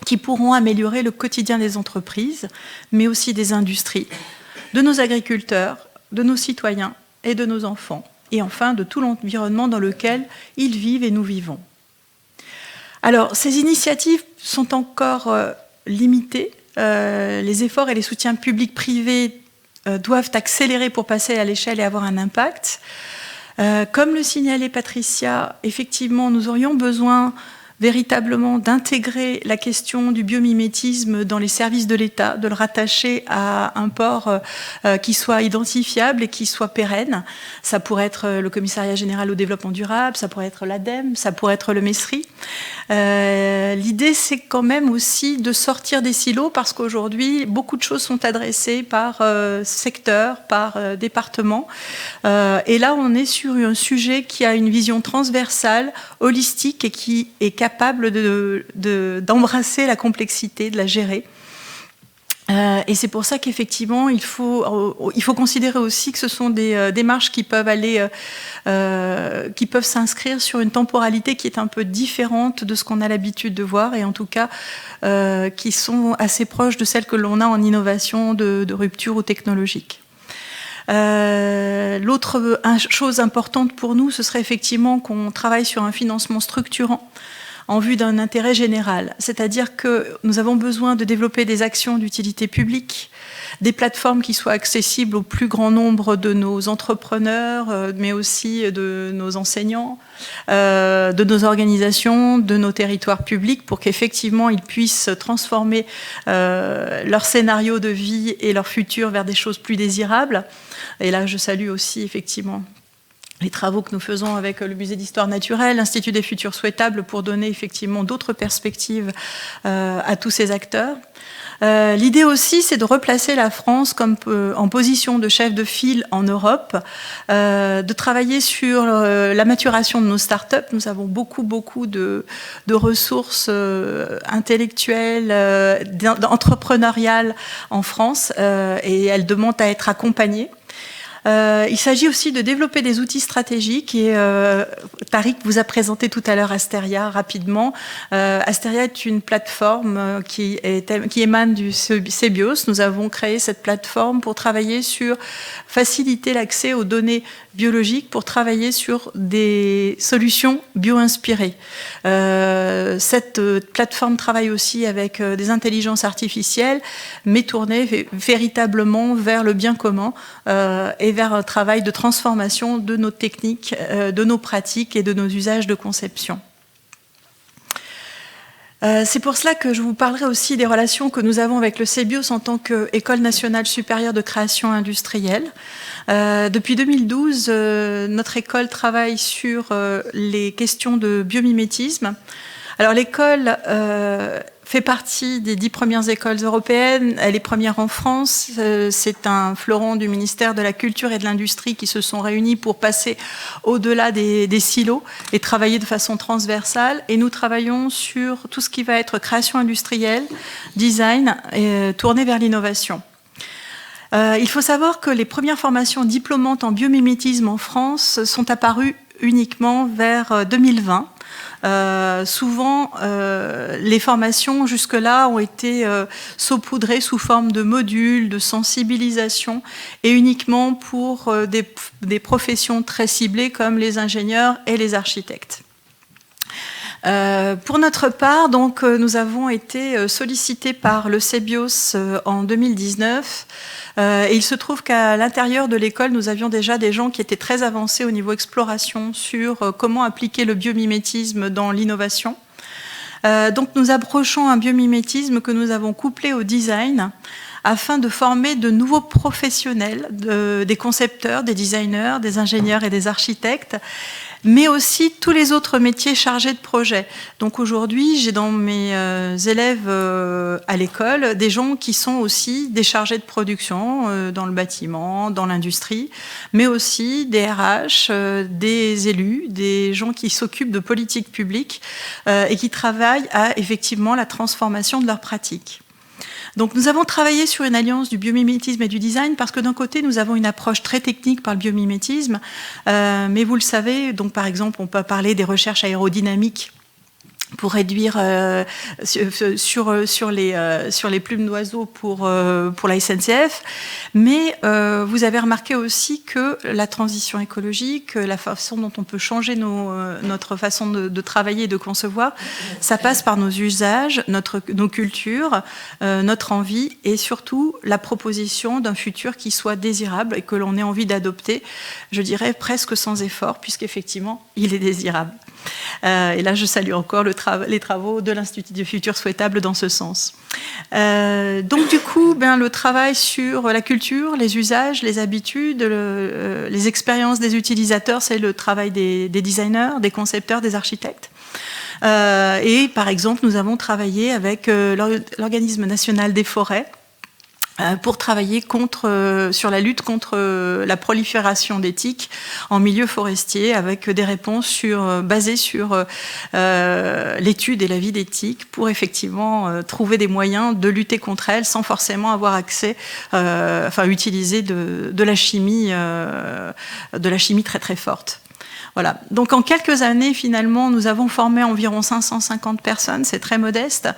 qui pourront améliorer le quotidien des entreprises, mais aussi des industries, de nos agriculteurs, de nos citoyens et de nos enfants, et enfin de tout l'environnement dans lequel ils vivent et nous vivons. Alors, ces initiatives sont encore limitées. Les efforts et les soutiens publics-privés doivent accélérer pour passer à l'échelle et avoir un impact. Comme le signalait Patricia, effectivement, nous aurions besoin véritablement d'intégrer la question du biomimétisme dans les services de l'État, de le rattacher à un port qui soit identifiable et qui soit pérenne. Ça pourrait être le Commissariat général au développement durable, ça pourrait être l'ADEME, ça pourrait être le MESRI. L'idée, c'est quand même aussi de sortir des silos parce qu'aujourd'hui, beaucoup de choses sont adressées par secteur, par département. Et là, on est sur un sujet qui a une vision transversale, holistique et qui est capable d'embrasser la complexité, de la gérer. Et c'est pour ça qu'effectivement, il faut considérer aussi que ce sont des démarches qui peuvent s'inscrire sur une temporalité qui est un peu différente de ce qu'on a l'habitude de voir, et en tout cas qui sont assez proches de celles que l'on a en innovation de rupture ou technologique. L'autre chose importante pour nous, ce serait effectivement qu'on travaille sur un financement structurant en vue d'un intérêt général. C'est-à-dire que nous avons besoin de développer des actions d'utilité publique, des plateformes qui soient accessibles au plus grand nombre de nos entrepreneurs, mais aussi de nos enseignants, de nos organisations, de nos territoires publics, pour qu'effectivement ils puissent transformer leur scénario de vie et leur futur vers des choses plus désirables. Et là, je salue aussi effectivement les travaux que nous faisons avec le Musée d'Histoire Naturelle, l'Institut des Futurs Souhaitables, pour donner effectivement d'autres perspectives à tous ces acteurs. L'idée aussi, c'est de replacer la France comme en position de chef de file en Europe, de travailler sur la maturation de nos startups. Nous avons beaucoup de ressources intellectuelles, entrepreneuriales en France, et elles demandent à être accompagnées. Il s'agit aussi de développer des outils stratégiques et Tariq vous a présenté tout à l'heure Asteria rapidement. Asteria est une plateforme qui émane du CBIOS. Nous avons créé cette plateforme pour travailler sur faciliter l'accès aux données biologiques, pour travailler sur des solutions bio-inspirées. Cette plateforme travaille aussi avec des intelligences artificielles, mais tournée véritablement vers le bien commun et vers un travail de transformation de nos techniques, de nos pratiques et de nos usages de conception. C'est pour cela que je vous parlerai aussi des relations que nous avons avec le CBIOS en tant qu'École nationale supérieure de création industrielle. Depuis 2012, notre école travaille sur les questions de biomimétisme. Alors l'école fait partie des 10 premières écoles européennes. Elle est première en France. C'est un fleuron du ministère de la Culture et de l'Industrie qui se sont réunis pour passer au-delà des silos et travailler de façon transversale. Et nous travaillons sur tout ce qui va être création industrielle, design, et tourné vers l'innovation. Il faut savoir que les premières formations diplômantes en biomimétisme en France sont apparues uniquement vers 2020. Souvent, les formations jusque-là ont été saupoudrées sous forme de modules, de sensibilisation, et uniquement pour des professions très ciblées comme les ingénieurs et les architectes. Pour notre part, donc, nous avons été sollicités par le CBIOS en 2019. Et il se trouve qu'à l'intérieur de l'école, nous avions déjà des gens qui étaient très avancés au niveau exploration sur comment appliquer le biomimétisme dans l'innovation. Donc nous approchons un biomimétisme que nous avons couplé au design afin de former de nouveaux professionnels, des concepteurs, des designers, des ingénieurs et des architectes, mais aussi tous les autres métiers chargés de projet. Donc aujourd'hui, j'ai dans mes élèves à l'école des gens qui sont aussi des chargés de production dans le bâtiment, dans l'industrie, mais aussi des RH, des élus, des gens qui s'occupent de politique publique et qui travaillent à effectivement la transformation de leurs pratiques. Donc nous avons travaillé sur une alliance du biomimétisme et du design parce que d'un côté, nous avons une approche très technique par le biomimétisme, mais vous le savez, donc par exemple, on peut parler des recherches aérodynamiques pour réduire sur les plumes d'oiseaux pour la SNCF. Mais vous avez remarqué aussi que la transition écologique, la façon dont on peut changer notre façon de travailler et de concevoir, ça passe par nos usages, nos cultures, notre envie et surtout la proposition d'un futur qui soit désirable et que l'on ait envie d'adopter, je dirais presque sans effort, puisqu'effectivement, il est désirable. Et là, je salue encore les travaux de l'Institut du Futur Souhaitable dans ce sens. Donc, du coup, le travail sur la culture, les usages, les habitudes, les expériences des utilisateurs, c'est le travail des designers, des concepteurs, des architectes. Et par exemple, nous avons travaillé avec l'Organisme national des forêts pour travailler sur la lutte contre la prolifération des tiques en milieu forestier, avec des réponses basées sur l'étude et la vie des tiques pour effectivement trouver des moyens de lutter contre elles sans forcément avoir accès, utiliser de la chimie très très forte. Voilà. Donc en quelques années, finalement, nous avons formé environ 550 personnes, c'est très modeste,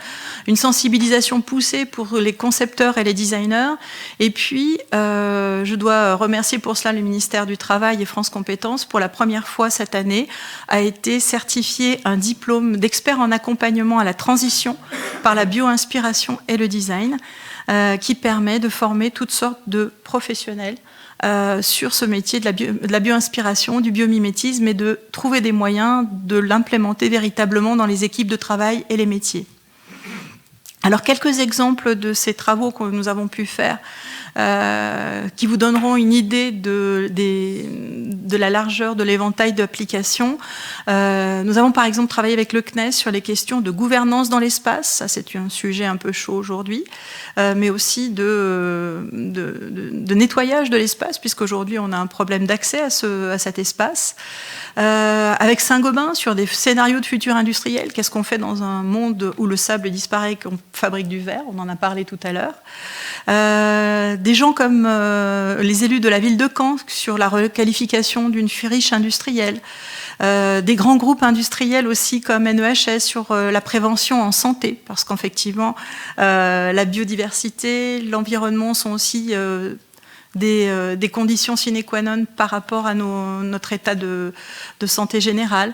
une sensibilisation poussée pour les concepteurs et les designers. Et puis, je dois remercier pour cela le ministère du Travail et France Compétences. Pour la première fois cette année, a été certifié un diplôme d'expert en accompagnement à la transition par la bio-inspiration et le design, qui permet de former toutes sortes de professionnels sur ce métier de la bio-inspiration, du biomimétisme et de trouver des moyens de l'implémenter véritablement dans les équipes de travail et les métiers. Alors, quelques exemples de ces travaux que nous avons pu faire qui vous donneront une idée de la largeur de l'éventail d'applications. Nous avons par exemple travaillé avec le CNES sur les questions de gouvernance dans l'espace, ça c'est un sujet un peu chaud aujourd'hui, mais aussi de nettoyage de l'espace, puisqu'aujourd'hui on a un problème d'accès à cet espace. Avec Saint-Gobain sur des scénarios de futur industriel, qu'est-ce qu'on fait dans un monde où le sable disparaît et qu'on fabrique du verre, on en a parlé tout à l'heure. Des gens comme les élus de la ville de Caen sur la requalification d'une friche industrielle, des grands groupes industriels aussi comme NEHS sur la prévention en santé, parce qu'effectivement la biodiversité, l'environnement sont aussi des conditions sine qua non par rapport à notre état de santé générale.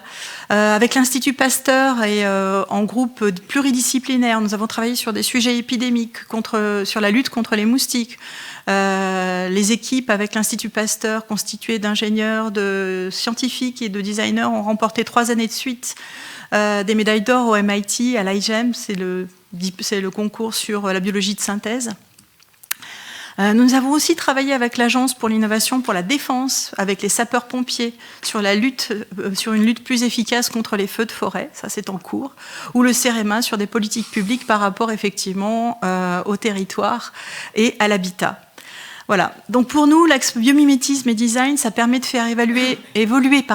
Avec l'Institut Pasteur et en groupe pluridisciplinaire, nous avons travaillé sur des sujets épidémiques, sur la lutte contre les moustiques. Les équipes avec l'Institut Pasteur, constituées d'ingénieurs, de scientifiques et de designers, ont remporté 3 années de suite des médailles d'or au MIT, à l'IGEM, c'est le concours sur la biologie de synthèse. Nous avons aussi travaillé avec l'Agence pour l'innovation pour la défense, avec les sapeurs-pompiers, sur une lutte plus efficace contre les feux de forêt, ça c'est en cours, ou le CEREMA sur des politiques publiques par rapport effectivement au territoire et à l'habitat. Voilà. Donc pour nous, l'axe biomimétisme et design, ça permet de faire évoluer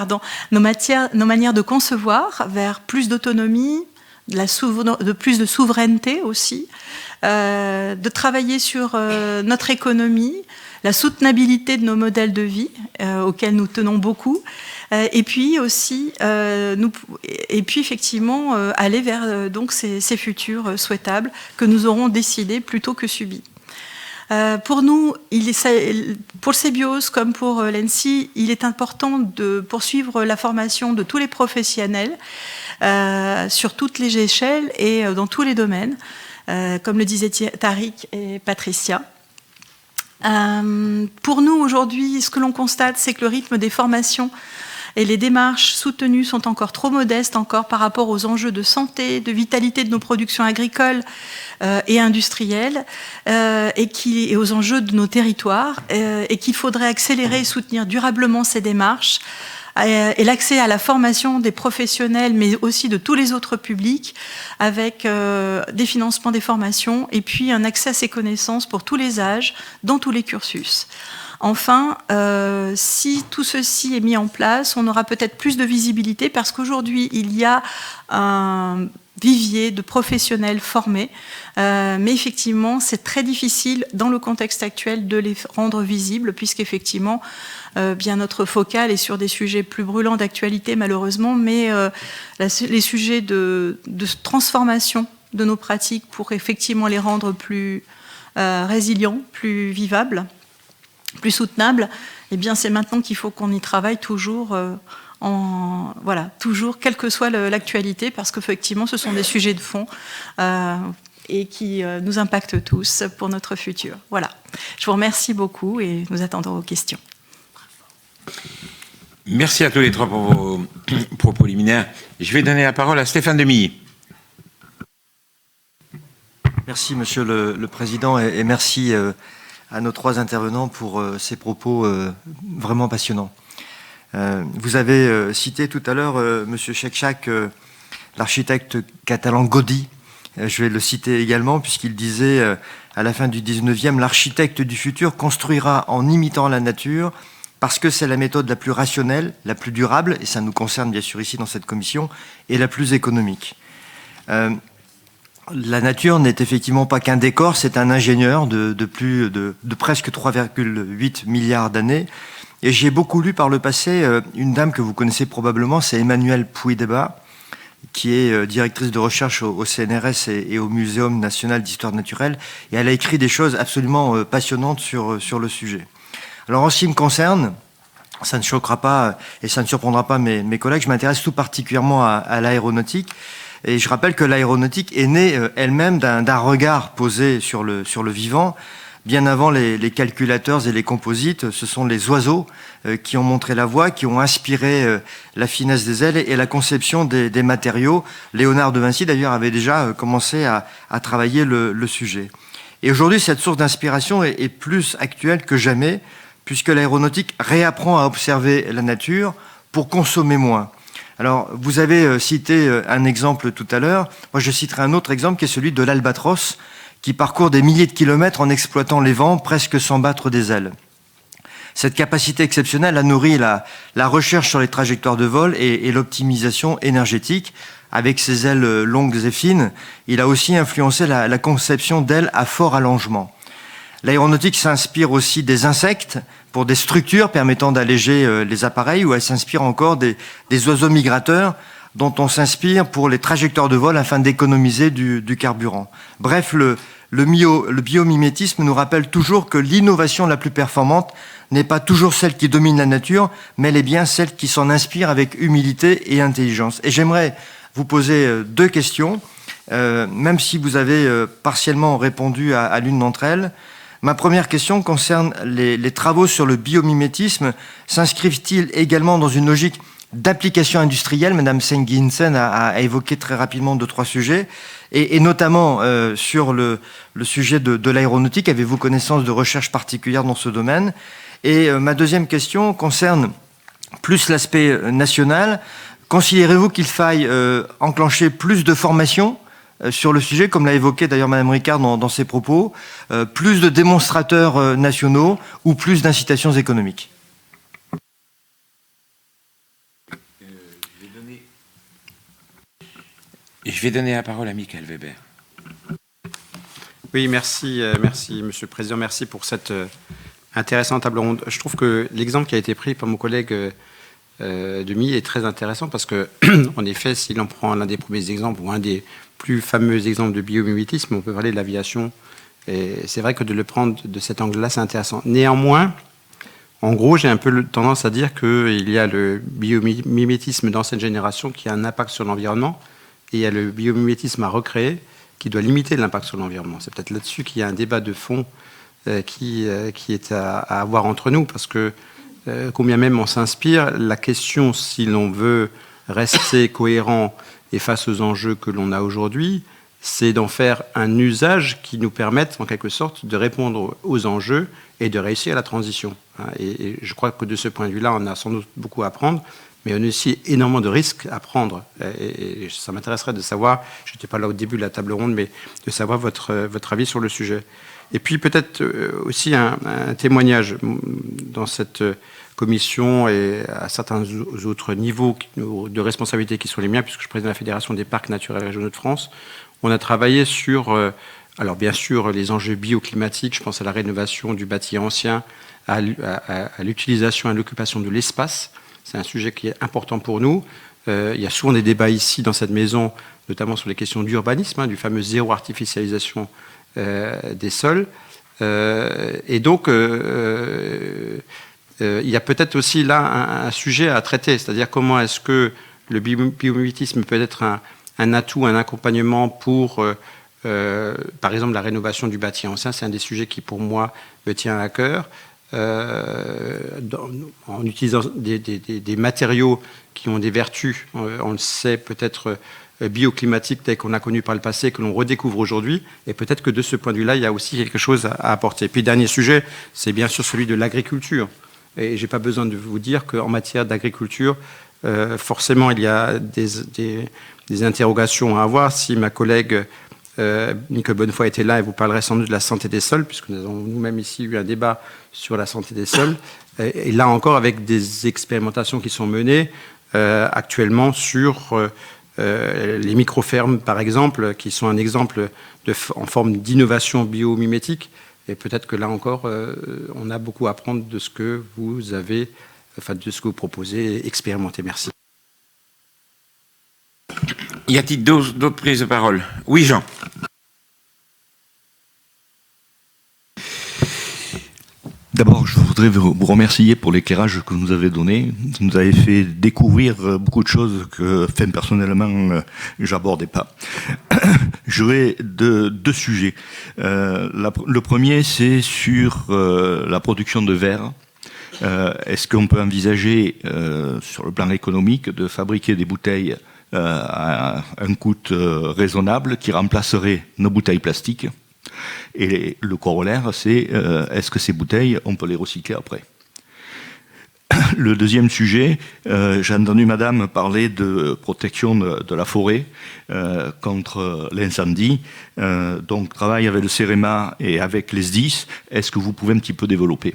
nos manières de concevoir vers plus d'autonomie, de plus de souveraineté aussi, de travailler sur notre économie, la soutenabilité de nos modèles de vie auxquels nous tenons beaucoup, et puis aussi effectivement aller vers donc ces futurs souhaitables que nous aurons décidés plutôt que subis. Pour nous, pour le CBIOS comme pour l'ENSI, il est important de poursuivre la formation de tous les professionnels sur toutes les échelles et dans tous les domaines, comme le disaient Tariq et Patricia. Pour nous, aujourd'hui, ce que l'on constate, c'est que le rythme des formations et les démarches soutenues sont encore trop modestes par rapport aux enjeux de santé, de vitalité de nos productions agricoles et industrielles et aux enjeux de nos territoires et qu'il faudrait accélérer et soutenir durablement ces démarches et l'accès à la formation des professionnels mais aussi de tous les autres publics avec des financements des formations et puis un accès à ces connaissances pour tous les âges dans tous les cursus. Enfin, si tout ceci est mis en place, on aura peut-être plus de visibilité parce qu'aujourd'hui, il y a un vivier de professionnels formés, mais effectivement, c'est très difficile dans le contexte actuel de les rendre visibles puisqu'effectivement, bien notre focale est sur des sujets plus brûlants d'actualité malheureusement, mais les sujets de transformation de nos pratiques pour effectivement les rendre plus résilients, plus vivables, plus soutenable, eh bien c'est maintenant qu'il faut qu'on y travaille toujours, toujours, quelle que soit l'actualité, parce qu'effectivement ce sont des sujets de fond et qui nous impactent tous pour notre futur. Voilà. Je vous remercie beaucoup et nous attendons vos questions. Merci à tous les trois pour vos propos liminaires. Je vais donner la parole à Stéphane Demilly. Merci Monsieur le Président et merci à nos 3 intervenants pour ces propos vraiment passionnants. Vous avez cité tout à l'heure, Monsieur Chekchak, l'architecte catalan Gaudí. Je vais le citer également puisqu'il disait à la fin du 19e, l'architecte du futur construira en imitant la nature parce que c'est la méthode la plus rationnelle, la plus durable, et ça nous concerne bien sûr ici dans cette commission, et la plus économique. La nature n'est effectivement pas qu'un décor, c'est un ingénieur de presque 3,8 milliards d'années. Et j'ai beaucoup lu par le passé une dame que vous connaissez probablement, c'est Emmanuelle Puydeba, qui est directrice de recherche au CNRS et au Muséum national d'histoire naturelle. Et elle a écrit des choses absolument passionnantes sur le sujet. Alors en ce qui me concerne, ça ne choquera pas et ça ne surprendra pas mes collègues, je m'intéresse tout particulièrement à l'aéronautique. Et je rappelle que l'aéronautique est née elle-même d'un regard posé sur le vivant. Bien avant les calculateurs et les composites, ce sont les oiseaux qui ont montré la voie, qui ont inspiré la finesse des ailes et la conception des matériaux. Léonard de Vinci, d'ailleurs, avait déjà commencé à travailler le sujet. Et aujourd'hui, cette source d'inspiration est plus actuelle que jamais, puisque l'aéronautique réapprend à observer la nature pour consommer moins. Alors, vous avez cité un exemple tout à l'heure. Moi, je citerai un autre exemple qui est celui de l'Albatros, qui parcourt des milliers de kilomètres en exploitant les vents, presque sans battre des ailes. Cette capacité exceptionnelle a nourri la recherche sur les trajectoires de vol et l'optimisation énergétique. Avec ses ailes longues et fines, il a aussi influencé la conception d'ailes à fort allongement. L'aéronautique s'inspire aussi des insectes pour des structures permettant d'alléger les appareils, ou elle s'inspire encore des oiseaux migrateurs dont on s'inspire pour les trajectoires de vol afin d'économiser du carburant. Bref, le biomimétisme nous rappelle toujours que l'innovation la plus performante n'est pas toujours celle qui domine la nature, mais elle est bien celle qui s'en inspire avec humilité et intelligence. Et j'aimerais vous poser 2 questions, même si vous avez partiellement répondu à l'une d'entre elles. Ma première question concerne les travaux sur le biomimétisme. S'inscrivent-ils également dans une logique d'application industrielle? Madame Senginsen a évoqué très rapidement 2-3 sujets, et notamment sur le sujet de l'aéronautique. Avez-vous connaissance de recherches particulières dans ce domaine? Et ma deuxième question concerne plus l'aspect national. Considérez-vous qu'il faille enclencher plus de formations sur le sujet, comme l'a évoqué d'ailleurs Madame Ricard dans ses propos, plus de démonstrateurs nationaux ou plus d'incitations économiques? Je vais donner la parole à Michael Weber. Oui, merci Monsieur le Président, merci pour cette intéressante table ronde. Je trouve que l'exemple qui a été pris par mon collègue Demy est très intéressant parce que, en effet, si l'on prend l'un des premiers exemples ou un des plus fameux exemples de biomimétisme, on peut parler de l'aviation. Et c'est vrai que de le prendre de cet angle-là, c'est intéressant. Néanmoins, en gros, j'ai un peu tendance à dire qu'il y a le biomimétisme d'ancienne génération qui a un impact sur l'environnement, et il y a le biomimétisme à recréer qui doit limiter l'impact sur l'environnement. C'est peut-être là-dessus qu'il y a un débat de fond qui est à avoir entre nous, parce que combien même on s'inspire, la question, si l'on veut rester cohérent et face aux enjeux que l'on a aujourd'hui, c'est d'en faire un usage qui nous permette, en quelque sorte, de répondre aux enjeux et de réussir la transition. Et je crois que de ce point de vue-là, on a sans doute beaucoup à apprendre, mais on a aussi énormément de risques à prendre. Et ça m'intéresserait de savoir, je n'étais pas là au début de la table ronde, mais de savoir votre avis sur le sujet. Et puis peut-être aussi un témoignage dans cette commission et à certains autres niveaux de responsabilité qui sont les miens, puisque je préside la Fédération des parcs naturels régionaux de France. On a travaillé sur, alors bien sûr, les enjeux bioclimatiques, je pense à la rénovation du bâti ancien, à l'utilisation et à l'occupation de l'espace. C'est un sujet qui est important pour nous. Il y a souvent des débats ici, dans cette maison, notamment sur les questions d'urbanisme, du fameux zéro artificialisation des sols. Et donc, il y a peut-être aussi là un sujet à traiter, c'est-à-dire comment est-ce que le biomimétisme peut être un atout, un accompagnement pour, par exemple, la rénovation du bâti ancien. C'est un des sujets qui, pour moi, me tient à cœur. En utilisant des matériaux qui ont des vertus, on le sait, peut-être bioclimatiques tels qu'on a connus par le passé, que l'on redécouvre aujourd'hui, et peut-être que de ce point de vue-là, il y a aussi quelque chose à apporter. Puis, dernier sujet, c'est bien sûr celui de l'agriculture. Et je n'ai pas besoin de vous dire qu'en matière d'agriculture, forcément, il y a des interrogations à avoir. Si ma collègue Nicole Bonnefoy était là, elle vous parlerait sans doute de la santé des sols, puisque nous avons nous-mêmes ici eu un débat sur la santé des sols. Et là encore, avec des expérimentations qui sont menées actuellement sur les micro-fermes, par exemple, qui sont un exemple en forme d'innovation biomimétique. Et peut-être que là encore, on a beaucoup à apprendre de ce que vous avez, enfin de ce que vous proposez, expérimenter. Merci. Y a-t-il d'autres prises de parole? Oui, Jean. D'abord, je voudrais vous remercier pour l'éclairage que vous nous avez donné. Vous nous avez fait découvrir beaucoup de choses que, personnellement, j'abordais pas. J'aurais deux sujets. Le premier, c'est sur la production de verre. Est-ce qu'on peut envisager, sur le plan économique, de fabriquer des bouteilles à un coût raisonnable qui remplacerait nos bouteilles plastiques? Et le corollaire, c'est est-ce que ces bouteilles, on peut les recycler après? Le deuxième sujet, j'ai entendu madame parler de protection de la forêt contre l'incendie. Donc, travail avec le CEREMA et avec les SDIS. Est-ce que vous pouvez un petit peu développer?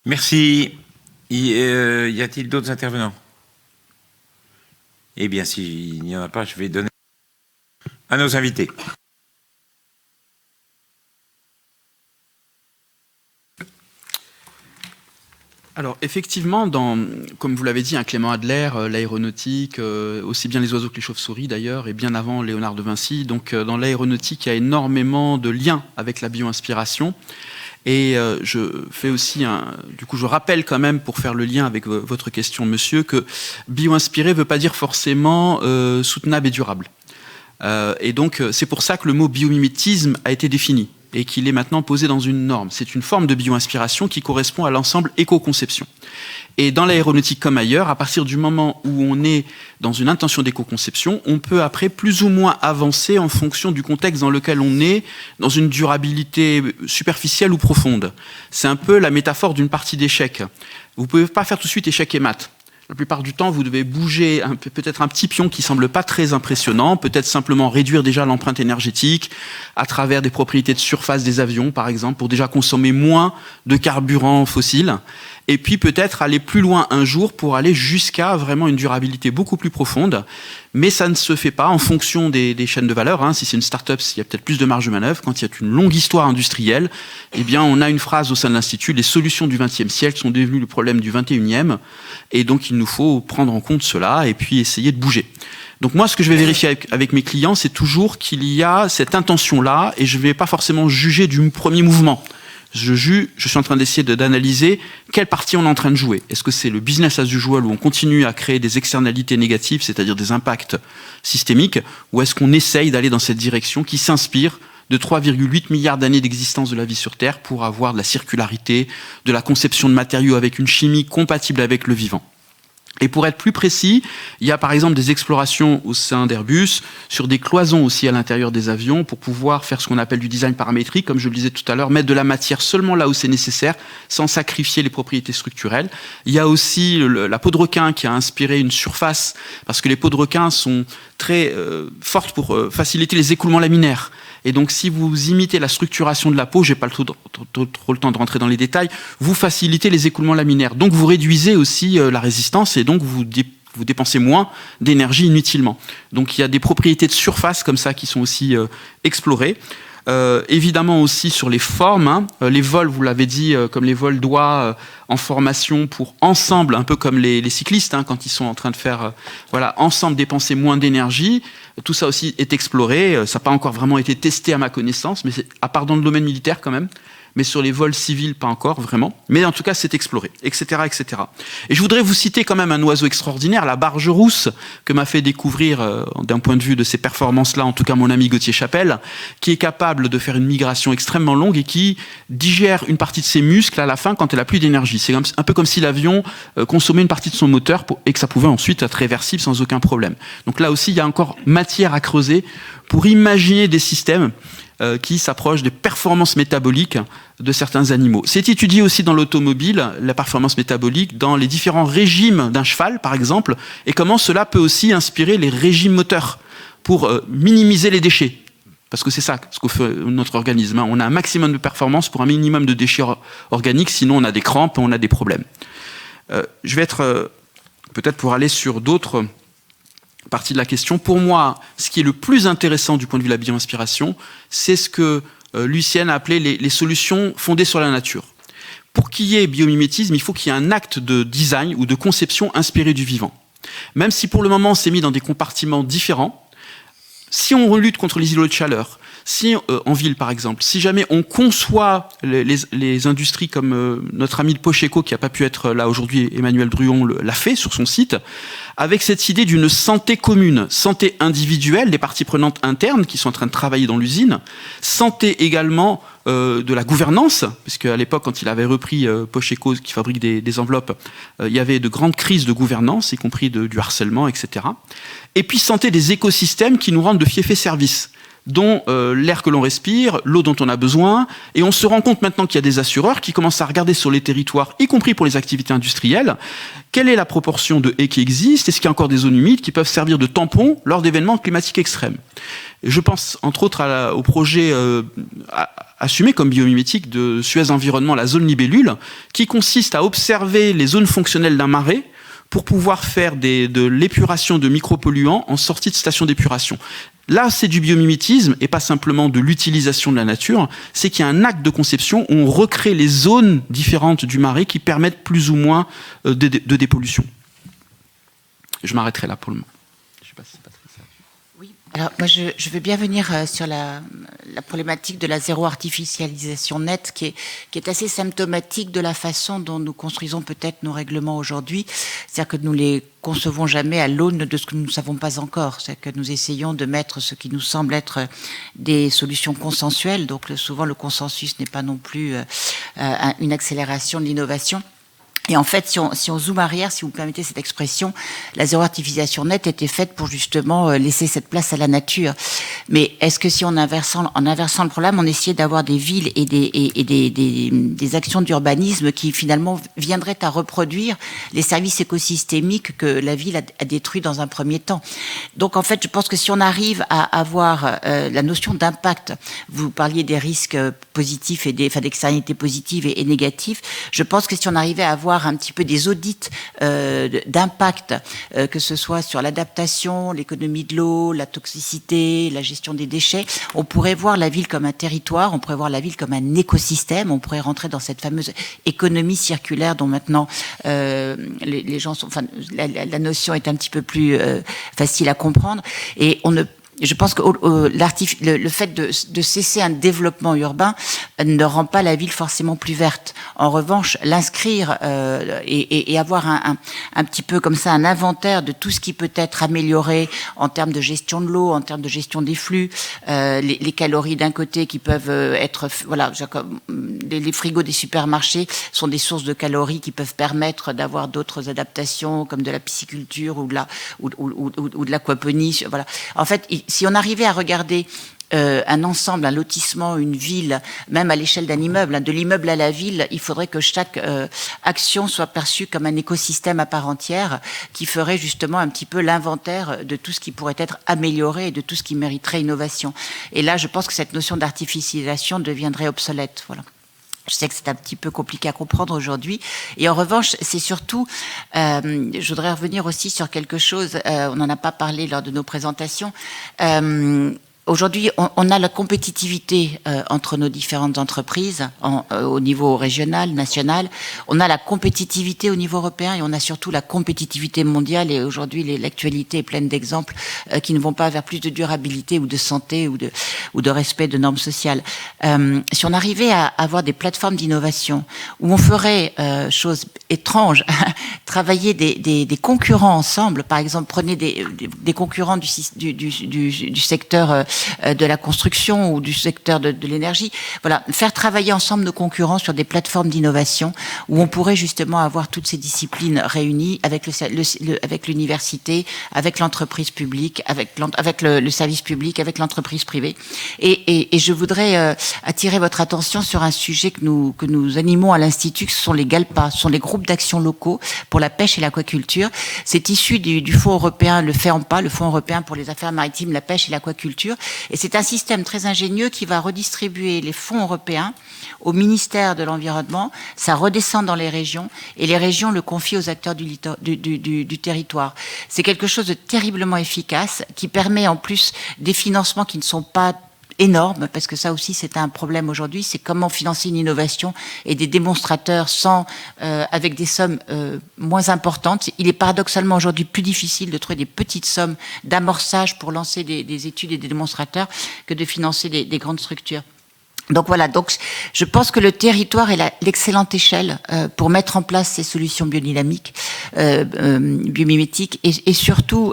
Merci. Y a-t-il d'autres intervenants? Eh bien, s'il n'y en a pas, je vais donner à nos invités. Alors effectivement, comme vous l'avez dit, Clément Adler, l'aéronautique, aussi bien les oiseaux que les chauves-souris d'ailleurs, et bien avant Léonard de Vinci, donc dans l'aéronautique, il y a énormément de liens avec la bio-inspiration. Et je fais aussi je rappelle quand même, pour faire le lien avec votre question, monsieur, que bio-inspiré ne veut pas dire forcément soutenable et durable. Et donc c'est pour ça que le mot biomimétisme a été défini et qu'il est maintenant posé dans une norme. C'est une forme de bio-inspiration qui correspond à l'ensemble éco-conception. Et dans l'aéronautique comme ailleurs, à partir du moment où on est dans une intention d'éco-conception, on peut après plus ou moins avancer en fonction du contexte dans lequel on est, dans une durabilité superficielle ou profonde. C'est un peu la métaphore d'une partie d'échec. Vous ne pouvez pas faire tout de suite échec et mat. La plupart du temps, vous devez bouger peut-être un petit pion qui semble pas très impressionnant, peut-être simplement réduire déjà l'empreinte énergétique à travers des propriétés de surface des avions, par exemple, pour déjà consommer moins de carburant fossile. Et puis peut-être aller plus loin un jour pour aller jusqu'à vraiment une durabilité beaucoup plus profonde. Mais ça ne se fait pas en fonction des chaînes de valeur. Si c'est une start-up, il y a peut-être plus de marge de manœuvre. Quand il y a une longue histoire industrielle, eh bien, on a une phrase au sein de l'Institut: les solutions du XXe siècle sont devenues le problème du XXIe. Et donc, il nous faut prendre en compte cela et puis essayer de bouger. Donc moi, ce que je vais vérifier avec mes clients, c'est toujours qu'il y a cette intention-là, et je ne vais pas forcément juger du premier mouvement. Je suis en train d'essayer d'analyser quelle partie on est en train de jouer. Est-ce que c'est le business as usual où on continue à créer des externalités négatives, c'est-à-dire des impacts systémiques, ou est-ce qu'on essaye d'aller dans cette direction qui s'inspire de 3,8 milliards d'années d'existence de la vie sur Terre pour avoir de la circularité, de la conception de matériaux avec une chimie compatible avec le vivant? Et pour être plus précis, il y a par exemple des explorations au sein d'Airbus sur des cloisons aussi à l'intérieur des avions pour pouvoir faire ce qu'on appelle du design paramétrique, comme je le disais tout à l'heure, mettre de la matière seulement là où c'est nécessaire, sans sacrifier les propriétés structurelles. Il y a aussi la peau de requin qui a inspiré une surface, parce que les peaux de requin sont très fortes pour faciliter les écoulements laminaires. Et donc, si vous imitez la structuration de la peau, j'ai pas trop le temps de rentrer dans les détails, vous facilitez les écoulements laminaires. Donc, vous réduisez aussi la résistance et donc vous dépensez moins d'énergie inutilement. Donc, il y a des propriétés de surface comme ça qui sont aussi explorées. Évidemment aussi sur les formes, les vols, vous l'avez dit, comme les vols d'oies en formation pour ensemble, un peu comme les cyclistes, quand ils sont en train de faire, ensemble dépenser moins d'énergie. Tout ça aussi est exploré. Ça n'a pas encore vraiment été testé à ma connaissance, mais à part dans le domaine militaire quand même. Mais sur les vols civils, pas encore vraiment. Mais en tout cas, c'est exploré, etc., etc. Et je voudrais vous citer quand même un oiseau extraordinaire, la barge rousse, que m'a fait découvrir, d'un point de vue de ces performances-là, en tout cas mon ami Gauthier Chapelle, qui est capable de faire une migration extrêmement longue et qui digère une partie de ses muscles à la fin quand elle a plus d'énergie. C'est un peu comme si l'avion consommait une partie de son moteur et que ça pouvait ensuite être réversible sans aucun problème. Donc là aussi, il y a encore matière à creuser pour imaginer des systèmes qui s'approchent des performances métaboliques de certains animaux. C'est étudié aussi dans l'automobile, la performance métabolique, dans les différents régimes d'un cheval, par exemple, et comment cela peut aussi inspirer les régimes moteurs pour minimiser les déchets. Parce que c'est ça ce que fait notre organisme. On a un maximum de performance pour un minimum de déchets organiques, sinon on a des crampes, on a des problèmes. Je vais être, peut-être pour aller sur d'autres partie de la question. Pour moi, ce qui est le plus intéressant du point de vue de la bio-inspiration, c'est ce que Lucienne a appelé les solutions fondées sur la nature. Pour qu'il y ait biomimétisme, il faut qu'il y ait un acte de design ou de conception inspiré du vivant. Même si pour le moment c'est mis dans des compartiments différents, si on lutte contre les îlots de chaleur, si en ville par exemple, si jamais on conçoit les industries comme notre ami de Pocheco qui n'a pas pu être là aujourd'hui, Emmanuel Druon l'a fait sur son site, avec cette idée d'une santé commune, santé individuelle des parties prenantes internes qui sont en train de travailler dans l'usine, santé également de la gouvernance, parce qu'à l'époque, quand il avait repris Pocheco, qui fabrique des enveloppes, il y avait de grandes crises de gouvernance, y compris du harcèlement, etc. Et puis santé des écosystèmes qui nous rendent de fiefs services, dont l'air que l'on respire, l'eau dont on a besoin, et on se rend compte maintenant qu'il y a des assureurs qui commencent à regarder sur les territoires, y compris pour les activités industrielles, quelle est la proportion de haies qui existe, est-ce qu'il y a encore des zones humides qui peuvent servir de tampons lors d'événements climatiques extrêmes. Et je pense entre autres au projet assumé comme biomimétique de Suez Environnement, la zone libellule, qui consiste à observer les zones fonctionnelles d'un marais pour pouvoir faire de l'épuration de micropolluants en sortie de station d'épuration. Là, c'est du biomimétisme et pas simplement de l'utilisation de la nature. C'est qu'il y a un acte de conception où on recrée les zones différentes du marais qui permettent plus ou moins de dépollution. Je m'arrêterai là pour le moment. Je sais pas si c'est Patrice. Oui, alors moi je veux bien venir sur la problématique de la zéro artificialisation nette qui est assez symptomatique de la façon dont nous construisons peut-être nos règlements aujourd'hui. C'est-à-dire que nous les concevons jamais à l'aune de ce que nous ne savons pas encore. C'est-à-dire que nous essayons de mettre ce qui nous semble être des solutions consensuelles. Donc souvent le consensus n'est pas non plus une accélération de l'innovation. Et en fait, si on zoome arrière, si vous permettez cette expression, la zéro artificialisation nette était faite pour justement laisser cette place à la nature. Mais est-ce que si en inversant le problème, on essayait d'avoir des villes et des actions d'urbanisme qui finalement viendraient à reproduire les services écosystémiques que la ville a détruits dans un premier temps. Donc en fait, je pense que si on arrive à avoir la notion d'impact, vous parliez des risques positifs et d'externalités positives et négatives, je pense que si on arrivait à avoir un petit peu des audits d'impact, que ce soit sur l'adaptation, l'économie de l'eau, la toxicité, la gestion des déchets, on pourrait voir la ville comme un territoire, on pourrait voir la ville comme un écosystème, on pourrait rentrer dans cette fameuse économie circulaire dont maintenant les gens sont, enfin, la notion est un petit peu plus facile à comprendre, et je pense que le fait de cesser un développement urbain ne rend pas la ville forcément plus verte. En revanche, l'inscrire et avoir un petit peu comme ça un inventaire de tout ce qui peut être amélioré en termes de gestion de l'eau, en termes de gestion des flux, les calories d'un côté qui peuvent être, voilà, les frigos des supermarchés sont des sources de calories qui peuvent permettre d'avoir d'autres adaptations comme de la pisciculture ou de l'aquaponie. Voilà. En fait, si on arrivait à regarder un ensemble, un lotissement, une ville, même à l'échelle d'un immeuble, de l'immeuble à la ville, il faudrait que chaque action soit perçue comme un écosystème à part entière qui ferait justement un petit peu l'inventaire de tout ce qui pourrait être amélioré et de tout ce qui mériterait innovation. Et là, je pense que cette notion d'artificialisation deviendrait obsolète. Voilà. Je sais que c'est un petit peu compliqué à comprendre aujourd'hui. Et en revanche, c'est surtout, je voudrais revenir aussi sur quelque chose, on n'en a pas parlé lors de nos présentations. Aujourd'hui, on a la compétitivité entre nos différentes entreprises au niveau régional, national. On a la compétitivité au niveau européen et on a surtout la compétitivité mondiale. Et aujourd'hui, l'actualité est pleine d'exemples qui ne vont pas vers plus de durabilité ou de santé ou de respect de normes sociales. Si on arrivait à avoir des plateformes d'innovation où on ferait, chose étrange, travailler des concurrents ensemble, par exemple, prenez des concurrents du secteur de la construction ou du secteur de l'énergie. Voilà, faire travailler ensemble nos concurrents sur des plateformes d'innovation où on pourrait justement avoir toutes ces disciplines réunies avec avec l'université, avec l'entreprise publique, avec le service public, avec l'entreprise privée. Et je voudrais attirer votre attention sur un sujet que nous animons à l'Institut, ce sont les GALPA, ce sont les groupes d'action locaux pour la pêche et l'aquaculture. C'est issu du Fonds européen, le FEAMPA, le Fonds européen pour les affaires maritimes, la pêche et l'aquaculture. Et c'est un système très ingénieux qui va redistribuer les fonds européens au ministère de l'Environnement. Ça redescend dans les régions et les régions le confient aux acteurs du territoire. C'est quelque chose de terriblement efficace qui permet en plus des financements qui ne sont pas énorme, parce que ça aussi c'est un problème aujourd'hui, c'est comment financer une innovation et des démonstrateurs avec des sommes moins importantes. Il est paradoxalement aujourd'hui plus difficile de trouver des petites sommes d'amorçage pour lancer des études et des démonstrateurs que de financer des grandes structures. Donc voilà, donc je pense que le territoire est l'excellente échelle pour mettre en place ces solutions biodynamiques, biomimétiques, et surtout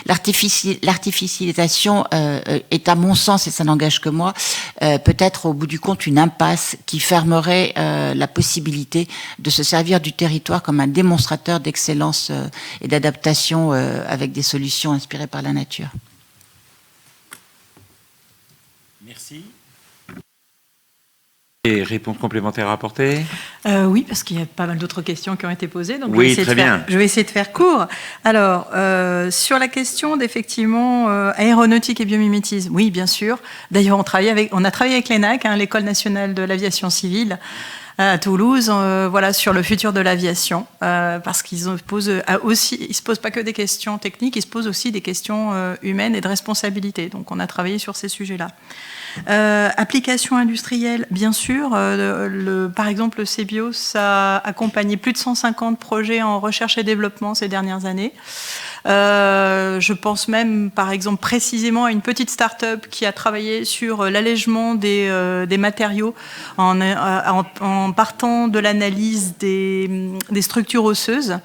l'artificialisation est à mon sens, et ça n'engage que moi, peut-être au bout du compte une impasse qui fermerait la possibilité de se servir du territoire comme un démonstrateur d'excellence et d'adaptation avec des solutions inspirées par la nature. Merci. Et réponses complémentaires à apporter? Oui, parce qu'il y a pas mal d'autres questions qui ont été posées. Donc oui, très bien. Je vais essayer de faire court. Alors, sur la question d'effectivement aéronautique et biomimétisme, oui, bien sûr. D'ailleurs, on a travaillé avec l'ENAC, l'École nationale de l'aviation civile, à Toulouse, voilà, sur le futur de l'aviation, parce qu'ils se posent pas que des questions techniques, ils se posent aussi des questions humaines et de responsabilité. Donc, on a travaillé sur ces sujets-là. Application industrielle, bien sûr. Par exemple, le CBIOS a accompagné plus de 150 projets en recherche et développement ces dernières années. Je pense même, par exemple, précisément à une petite start-up qui a travaillé sur l'allègement des matériaux en partant de l'analyse des structures osseuses,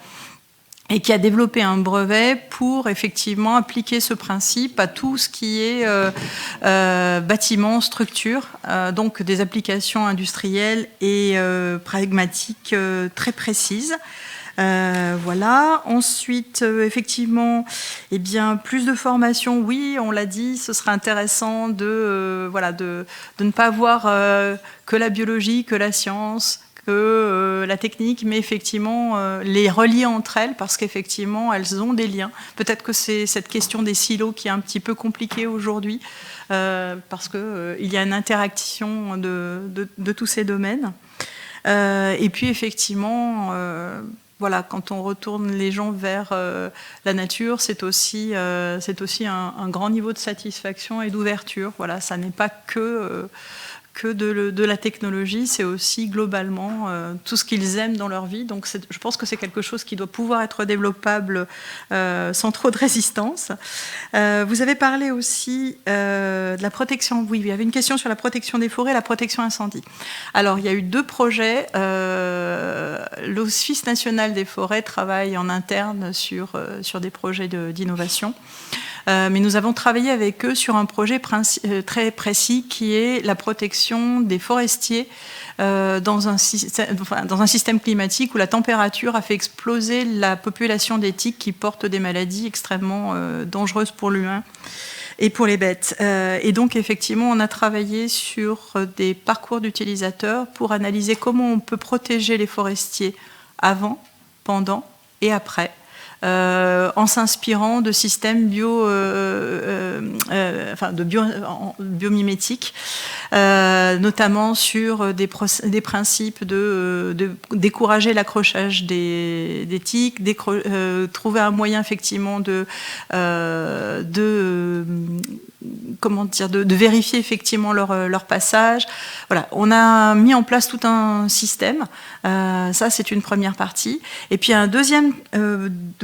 et qui a développé un brevet pour effectivement appliquer ce principe à tout ce qui est bâtiment, structure, donc des applications industrielles et pragmatiques très précises. Voilà. Ensuite, effectivement, eh bien, plus de formation. Oui, on l'a dit, ce serait intéressant de ne pas voir que la biologie, que la science, que la technique, mais effectivement les relier entre elles, parce qu'effectivement elles ont des liens. Peut-être que c'est cette question des silos qui est un petit peu compliquée aujourd'hui, parce qu'il y a une interaction de tous ces domaines. Et puis effectivement, voilà, quand on retourne les gens vers la nature, c'est aussi un grand niveau de satisfaction et d'ouverture. Voilà, ça n'est pas que de la technologie, c'est aussi globalement tout ce qu'ils aiment dans leur vie. Donc je pense que c'est quelque chose qui doit pouvoir être développable sans trop de résistance. Vous avez parlé aussi de la protection. Oui, il y avait une question sur la protection des forêts et la protection incendie. Alors, il y a eu 2 projets. L'Office national des forêts travaille en interne sur des projets d'innovation. Mais nous avons travaillé avec eux sur un projet très précis qui est la protection des forestiers dans un système climatique où la température a fait exploser la population des tiques qui portent des maladies extrêmement dangereuses pour l'humain et pour les bêtes. Et donc, effectivement, on a travaillé sur des parcours d'utilisateurs pour analyser comment on peut protéger les forestiers avant, pendant et après. En s'inspirant de systèmes biomimétiques, notamment sur des principes de décourager l'accrochage des tiques, trouver un moyen effectivement de vérifier effectivement leur passage. Voilà, on a mis en place tout un système. Ça, c'est une première partie. Et puis un deuxième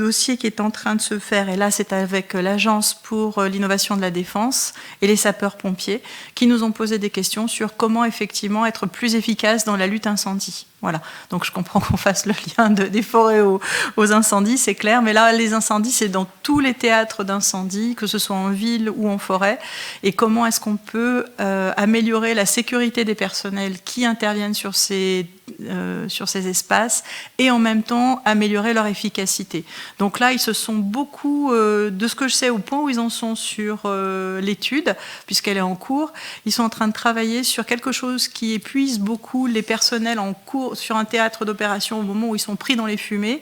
dossier qui est en train de se faire, et là c'est avec l'Agence pour l'innovation de la défense et les sapeurs-pompiers, qui nous ont posé des questions sur comment effectivement être plus efficace dans la lutte incendie. Voilà. Donc je comprends qu'on fasse le lien des forêts aux incendies, c'est clair, mais là les incendies c'est dans tous les théâtres d'incendie, que ce soit en ville ou en forêt, et comment est-ce qu'on peut améliorer la sécurité des personnels qui interviennent sur ces espaces et en même temps améliorer leur efficacité. Donc là, ils se sont beaucoup, de ce que je sais, au point où ils en sont sur l'étude, puisqu'elle est en cours, ils sont en train de travailler sur quelque chose qui épuise beaucoup les personnels en cours sur un théâtre d'opération au moment où ils sont pris dans les fumées,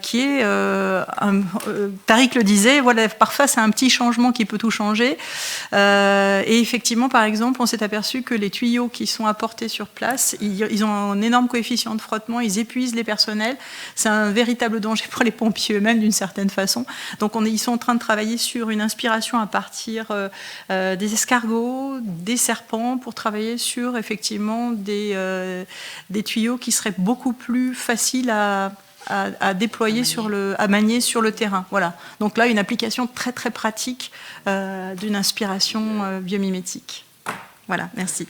qui est, Tariq le disait, voilà, parfois c'est un petit changement qui peut tout changer. Et effectivement, par exemple, on s'est aperçu que les tuyaux qui sont apportés sur place, ils ont un énorme coefficient de frottement, ils épuisent les personnels. C'est un véritable danger pour les pompiers eux-mêmes d'une certaine façon. Donc ils sont en train de travailler sur une inspiration à partir des escargots, des serpents, pour travailler sur effectivement des tuyaux qui seraient beaucoup plus faciles à déployer à manier sur le terrain. Voilà. Donc là, une application très très pratique d'une inspiration biomimétique. Voilà, merci.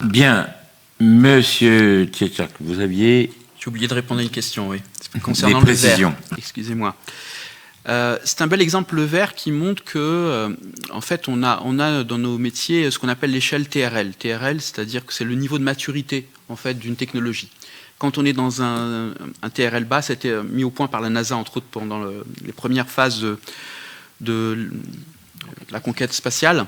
Bien, Monsieur Tchétchak, vous aviez J'ai oublié de répondre à une question, oui. Concernant des précisions. le verre. Excusez-moi. C'est un bel exemple, le verre, qui montre que, en fait, on a dans nos métiers ce qu'on appelle l'échelle TRL. TRL, c'est-à-dire que c'est le niveau de maturité, en fait, d'une technologie. Quand on est dans un TRL bas, ça a été mis au point par la NASA, entre autres, pendant les premières phases de la conquête spatiale.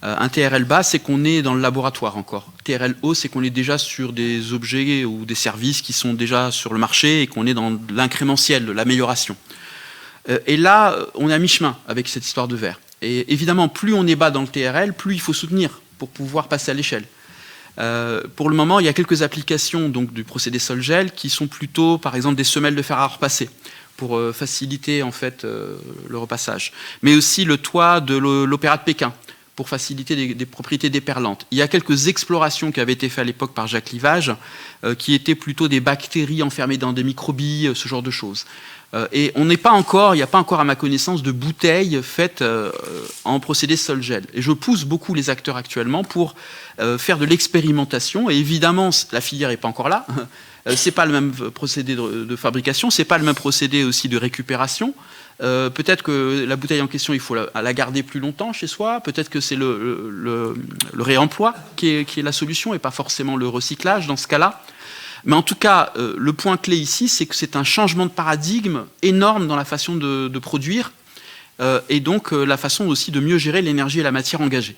Un TRL bas, c'est qu'on est dans le laboratoire encore. TRL haut, c'est qu'on est déjà sur des objets ou des services qui sont déjà sur le marché et qu'on est dans l'incrémentiel, de l'amélioration. Et là, on est à mi-chemin avec cette histoire de verre. Et évidemment, plus on est bas dans le TRL, plus il faut soutenir pour pouvoir passer à l'échelle. Pour le moment, il y a quelques applications donc, du procédé sol-gel qui sont plutôt, par exemple, des semelles de fer à repasser pour faciliter en fait, le repassage. Mais aussi le toit de l'Opéra de Pékin pour faciliter des propriétés déperlantes. Il y a quelques explorations qui avaient été faites à l'époque par Jacques Livage, qui étaient plutôt des bactéries enfermées dans des microbilles, ce genre de choses. Et il n'y a pas encore, à ma connaissance, de bouteilles faites en procédé sol-gel. Et je pousse beaucoup les acteurs actuellement pour faire de l'expérimentation. Et évidemment, la filière n'est pas encore là. C'est pas le même procédé de fabrication, c'est pas le même procédé aussi de récupération. Peut-être que la bouteille en question, il faut la garder plus longtemps chez soi. Peut-être que c'est le réemploi qui est la solution et pas forcément le recyclage dans ce cas-là. Mais en tout cas, le point clé ici, c'est que c'est un changement de paradigme énorme dans la façon de produire et donc la façon aussi de mieux gérer l'énergie et la matière engagée.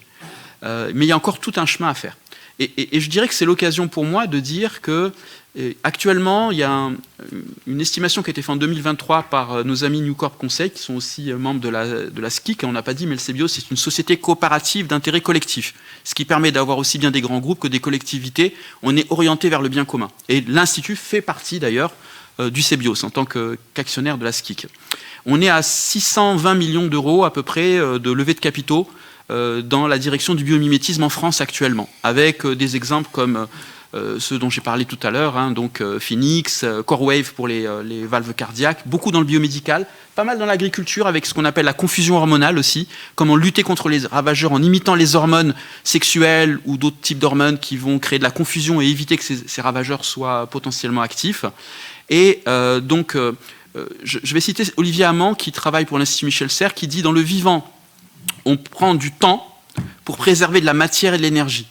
Mais il y a encore tout un chemin à faire. Et je dirais que c'est l'occasion pour moi de dire que actuellement, il y a une estimation qui a été faite en 2023 par nos amis New Corp Conseil, qui sont aussi membres de la SCIC. On n'a pas dit, mais le CBIO, c'est une société coopérative d'intérêt collectif, ce qui permet d'avoir aussi bien des grands groupes que des collectivités. On est orienté vers le bien commun. Et l'Institut fait partie d'ailleurs du CBIOS en tant qu'actionnaire de la SCIC. On est à 620 millions d'euros à peu près de levée de capitaux dans la direction du biomimétisme en France actuellement, avec des exemples comme ceux dont j'ai parlé tout à l'heure, hein, donc Phoenix, CoreWave pour les valves cardiaques, beaucoup dans le biomédical, pas mal dans l'agriculture avec ce qu'on appelle la confusion hormonale aussi, comment lutter contre les ravageurs en imitant les hormones sexuelles ou d'autres types d'hormones qui vont créer de la confusion et éviter que ces ravageurs soient potentiellement actifs. Et je vais citer Olivier Amand qui travaille pour l'Institut Michel Serres, qui dit « Dans le vivant, on prend du temps pour préserver de la matière et de l'énergie.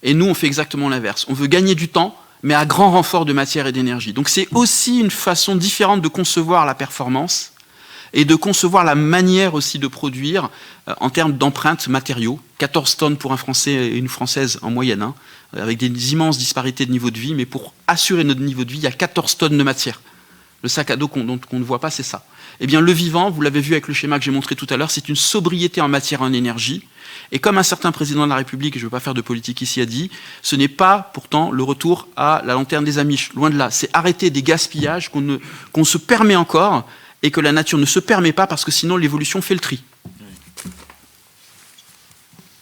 Et nous, on fait exactement l'inverse. On veut gagner du temps, mais à grand renfort de matière et d'énergie. Donc c'est aussi une façon différente de concevoir la performance et de concevoir la manière aussi de produire en termes d'empreintes matériaux. 14 tonnes pour un Français et une Française en moyenne, hein, avec des immenses disparités de niveau de vie. Mais pour assurer notre niveau de vie, il y a 14 tonnes de matière. Le sac à dos qu'on ne voit pas, c'est ça. Eh bien, le vivant, vous l'avez vu avec le schéma que j'ai montré tout à l'heure, c'est une sobriété en matière et en énergie. Et comme un certain président de la République, et je ne veux pas faire de politique ici, a dit, ce n'est pas pourtant le retour à la lanterne des Amish. Loin de là. C'est arrêter des gaspillages qu'on se permet encore et que la nature ne se permet pas parce que sinon l'évolution fait le tri.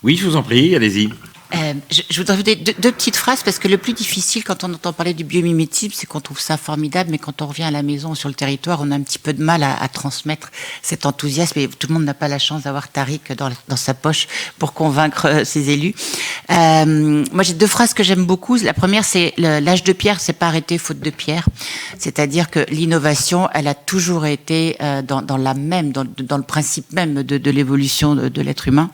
Oui, je vous en prie, allez-y. Je voudrais vous dire deux petites phrases, parce que le plus difficile quand on entend parler du biomimétisme, c'est qu'on trouve ça formidable, mais quand on revient à la maison ou sur le territoire, on a un petit peu de mal à transmettre cet enthousiasme, et tout le monde n'a pas la chance d'avoir Tariq dans sa poche pour convaincre ses élus. Moi, j'ai deux phrases que j'aime beaucoup. La première, c'est l'âge de pierre, c'est pas arrêté faute de pierre. C'est-à-dire que l'innovation, elle a toujours été dans le principe même de l'évolution de l'être humain.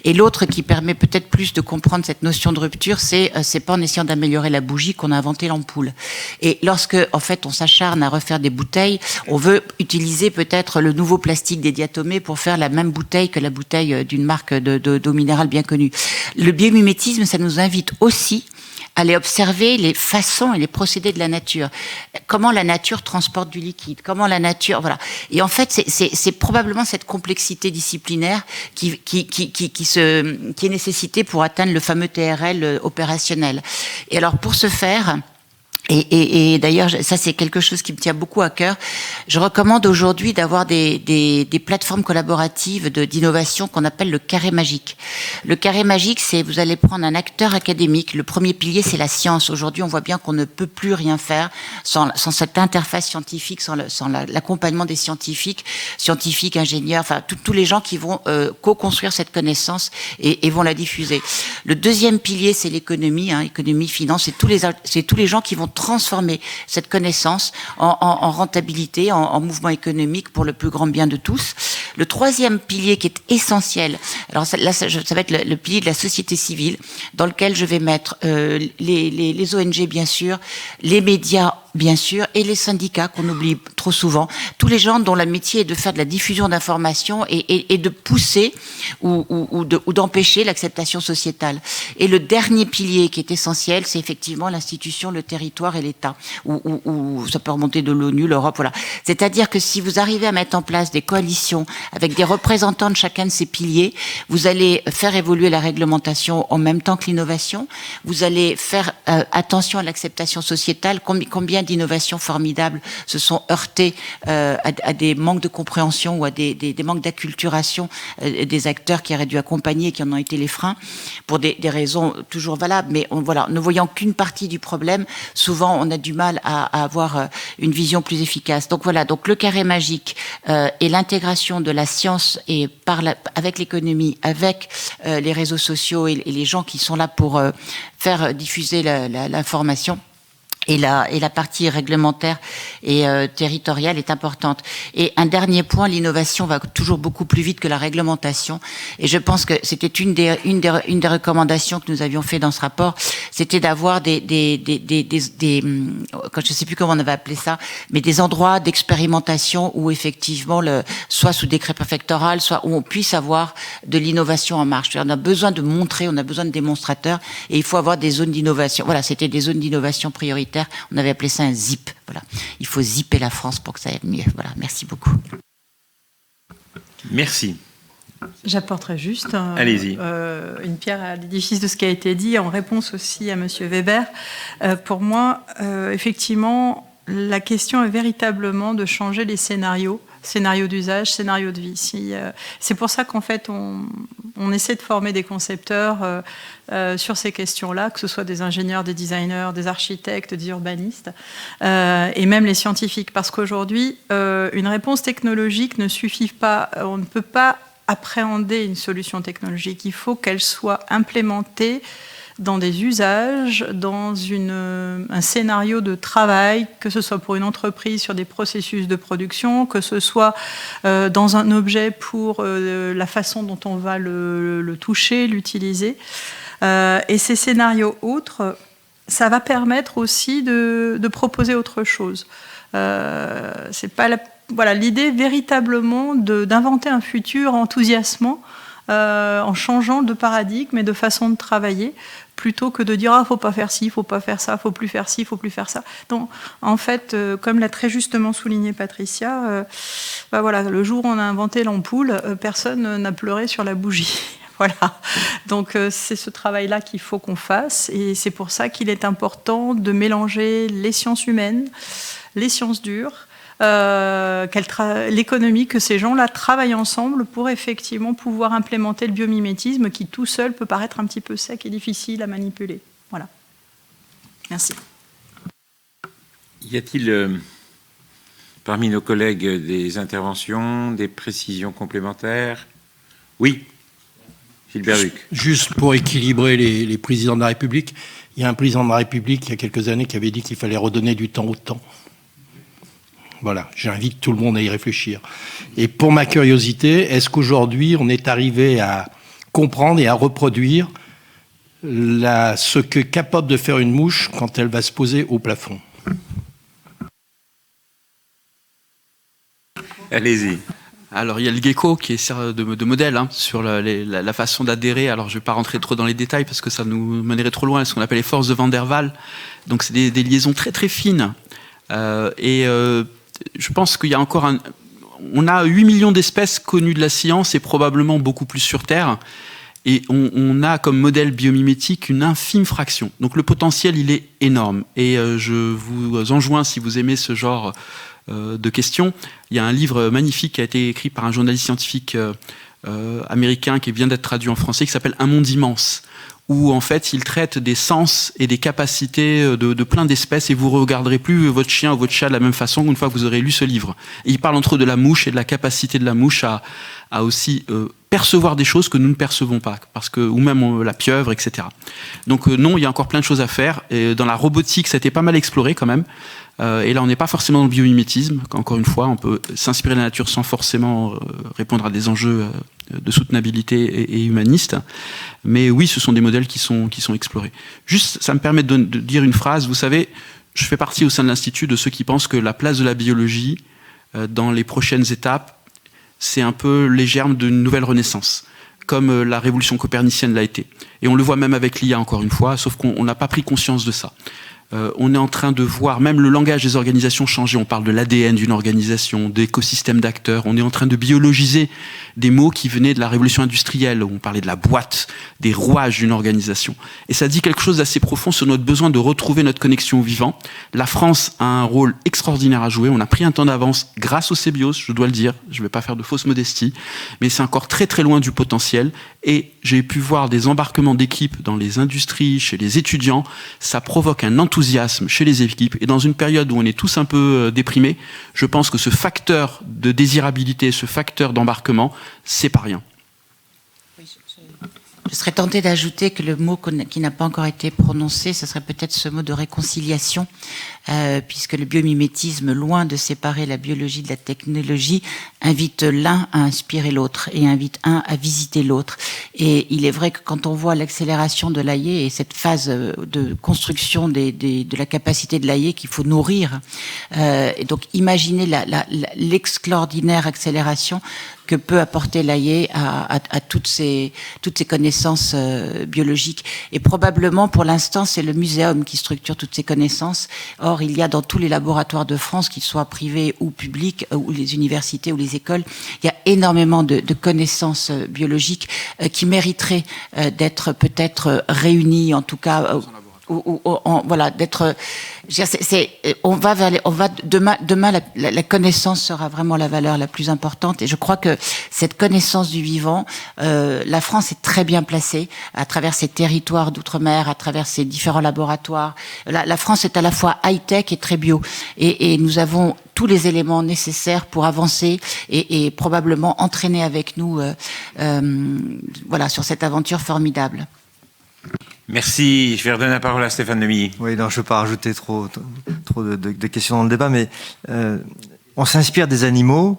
Et l'autre qui permet peut-être plus de comprendre cette notion de rupture, c'est pas en essayant d'améliorer la bougie qu'on a inventé l'ampoule. Et lorsque, en fait, on s'acharne à refaire des bouteilles, on veut utiliser peut-être le nouveau plastique des diatomées pour faire la même bouteille que la bouteille d'une marque d'eau minérale bien connue. Le biomimétisme, ça nous invite aussi à aller observer les façons et les procédés de la nature. Comment la nature transporte du liquide, comment la nature, voilà. Et en fait, c'est probablement cette complexité disciplinaire qui est nécessitée pour atteindre le fameux TRL opérationnel. Et alors, pour ce faire, Et d'ailleurs, ça c'est quelque chose qui me tient beaucoup à cœur. Je recommande aujourd'hui d'avoir des plateformes collaboratives d'innovation qu'on appelle le carré magique. Le carré magique, c'est vous allez prendre un acteur académique. Le premier pilier, c'est la science. Aujourd'hui, on voit bien qu'on ne peut plus rien faire sans cette interface scientifique, sans l'accompagnement des scientifiques, ingénieurs, enfin tous les gens qui vont co-construire cette connaissance et vont la diffuser. Le deuxième pilier, c'est l'économie, économie, finance. C'est tous les gens qui vont transformer cette connaissance en rentabilité, en mouvement économique pour le plus grand bien de tous. Le troisième pilier qui est essentiel, alors là, ça va être le pilier de la société civile, dans lequel je vais mettre les ONG, bien sûr, les médias, bien sûr, et les syndicats qu'on oublie trop souvent, tous les gens dont le métier est de faire de la diffusion d'informations et de pousser ou d'empêcher l'acceptation sociétale. Et le dernier pilier qui est essentiel, c'est effectivement l'institution, le territoire et l'État, ou ça peut remonter de l'ONU, l'Europe, voilà. C'est-à-dire que si vous arrivez à mettre en place des coalitions avec des représentants de chacun de ces piliers, vous allez faire évoluer la réglementation en même temps que l'innovation, vous allez faire attention à l'acceptation sociétale, combien d'innovations formidables se sont heurtées à des manques de compréhension ou à des manques d'acculturation des acteurs qui auraient dû accompagner et qui en ont été les freins, pour des raisons toujours valables, mais ne voyant qu'une partie du problème, souvent on a du mal à avoir une vision plus efficace. Donc voilà, donc le carré magique et l'intégration de la science et avec l'économie, avec les réseaux sociaux et les gens qui sont là pour faire diffuser l'information. Et la partie réglementaire et territoriale est importante. Et un dernier point, l'innovation va toujours beaucoup plus vite que la réglementation. Et je pense que c'était une des recommandations que nous avions fait dans ce rapport, c'était d'avoir je sais plus comment on avait appelé ça, mais des endroits d'expérimentation où effectivement, soit sous décret préfectoral, soit où on puisse avoir de l'innovation en marche. On a besoin de montrer, on a besoin de démonstrateurs, et il faut avoir des zones d'innovation. Voilà, c'était des zones d'innovation prioritaires. On avait appelé ça un zip. Voilà. Il faut zipper la France pour que ça aille mieux. Voilà. Merci beaucoup. Merci. J'apporterai juste une pierre à l'édifice de ce qui a été dit en réponse aussi à Monsieur Weber. Pour moi, effectivement, la question est véritablement de changer les scénarios d'usage, scénarios de vie. C'est pour ça qu'en fait, on essaie de former des concepteurs sur ces questions-là, que ce soit des ingénieurs, des designers, des architectes, des urbanistes, et même les scientifiques. Parce qu'aujourd'hui, une réponse technologique ne suffit pas. On ne peut pas appréhender une solution technologique. Il faut qu'elle soit implémentée dans des usages, dans un scénario de travail, que ce soit pour une entreprise sur des processus de production, que ce soit dans un objet pour la façon dont on va le toucher, l'utiliser. Et ces scénarios autres, ça va permettre aussi de proposer autre chose. C'est pas l'idée véritablement d'inventer un futur enthousiasmant en changeant de paradigme et de façon de travailler, plutôt que de dire faut pas faire ci, faut pas faire ça, faut plus faire ci, faut plus faire ça. Donc en fait, comme l'a très justement souligné Patricia, le jour où on a inventé l'ampoule, personne n'a pleuré sur la bougie. Voilà. Donc c'est ce travail-là qu'il faut qu'on fasse, et c'est pour ça qu'il est important de mélanger les sciences humaines, les sciences dures, l'économie, que ces gens-là travaillent ensemble pour effectivement pouvoir implémenter le biomimétisme qui tout seul peut paraître un petit peu sec et difficile à manipuler. Voilà. Merci. Y a-t-il parmi nos collègues des interventions, des précisions complémentaires? Oui, Gilbert Luc. Juste pour équilibrer les présidents de la République, il y a un président de la République il y a quelques années qui avait dit qu'il fallait redonner du temps au temps. Voilà, j'invite tout le monde à y réfléchir. Et pour ma curiosité, est-ce qu'aujourd'hui, on est arrivé à comprendre et à reproduire ce qu'est capable de faire une mouche quand elle va se poser au plafond? Allez-y. Alors, il y a le gecko qui est de modèle sur la façon d'adhérer. Alors, je ne vais pas rentrer trop dans les détails parce que ça nous mènerait trop loin, ce qu'on appelle les forces de Van der Waals. Donc, c'est des liaisons très, très fines. Je pense qu'il y a encore on a 8 millions d'espèces connues de la science et probablement beaucoup plus sur Terre. Et on a comme modèle biomimétique une infime fraction. Donc le potentiel, il est énorme. Et je vous enjoins, si vous aimez ce genre de questions, il y a un livre magnifique qui a été écrit par un journaliste scientifique américain qui vient d'être traduit en français, qui s'appelle Un monde immense, où en fait il traite des sens et des capacités de plein d'espèces, et vous ne regarderez plus votre chien ou votre chat de la même façon une fois que vous aurez lu ce livre. Et il parle entre autres de la mouche et de la capacité de la mouche à aussi percevoir des choses que nous ne percevons pas, ou même la pieuvre, etc. Donc non, il y a encore plein de choses à faire. Et dans la robotique, ça a été pas mal exploré quand même. Et là, on n'est pas forcément dans le biomimétisme. Encore une fois, on peut s'inspirer de la nature sans forcément répondre à des enjeux de soutenabilité et humanistes. Mais oui, ce sont des modèles qui sont explorés. Juste, ça me permet de dire une phrase. Vous savez, je fais partie au sein de l'Institut de ceux qui pensent que la place de la biologie dans les prochaines étapes, c'est un peu les germes d'une nouvelle renaissance, comme la révolution copernicienne l'a été. Et on le voit même avec l'IA, encore une fois, sauf qu'on n'a pas pris conscience de ça. On est en train de voir même le langage des organisations changer. On parle de l'ADN d'une organisation, d'écosystèmes d'acteurs. On est en train de biologiser des mots qui venaient de la révolution industrielle. On parlait de la boîte, des rouages d'une organisation. Et ça dit quelque chose d'assez profond sur notre besoin de retrouver notre connexion au vivant. La France a un rôle extraordinaire à jouer. On a pris un temps d'avance grâce au CBIOS, je dois le dire. Je ne vais pas faire de fausse modestie. Mais c'est encore très très loin du potentiel. Et j'ai pu voir des embarquements d'équipes dans les industries, chez les étudiants. Ça provoque un enthousiasme chez les équipes. Et dans une période où on est tous un peu déprimés, je pense que ce facteur de désirabilité, ce facteur d'embarquement, c'est pas rien. Je serais tentée d'ajouter que le mot qui n'a pas encore été prononcé, ce serait peut-être ce mot de réconciliation, puisque le biomimétisme, loin de séparer la biologie de la technologie, invite l'un à inspirer l'autre et invite un à visiter l'autre. Et il est vrai que quand on voit l'accélération de l'AI et cette phase de construction de la capacité de l'AI qu'il faut nourrir, et donc imaginez l'extraordinaire accélération que peut apporter l'AI à toutes ces connaissances biologiques. Et probablement, pour l'instant, c'est le muséum qui structure toutes ces connaissances. Or, il y a dans tous les laboratoires de France, qu'ils soient privés ou publics, ou les universités ou les écoles, il y a énormément de connaissances biologiques qui mériteraient d'être peut-être réunies, en tout cas... voilà, d'être. On va demain la connaissance sera vraiment la valeur la plus importante, et je crois que cette connaissance du vivant, la France est très bien placée à travers ses territoires d'outre-mer, à travers ses différents laboratoires. La France est à la fois high-tech et très bio, et nous avons tous les éléments nécessaires pour avancer et probablement entraîner avec nous, voilà, sur cette aventure formidable. Merci. Je vais redonner la parole à Stéphane Demilly. Oui, non, je ne veux pas rajouter trop de questions dans le débat, mais on s'inspire des animaux.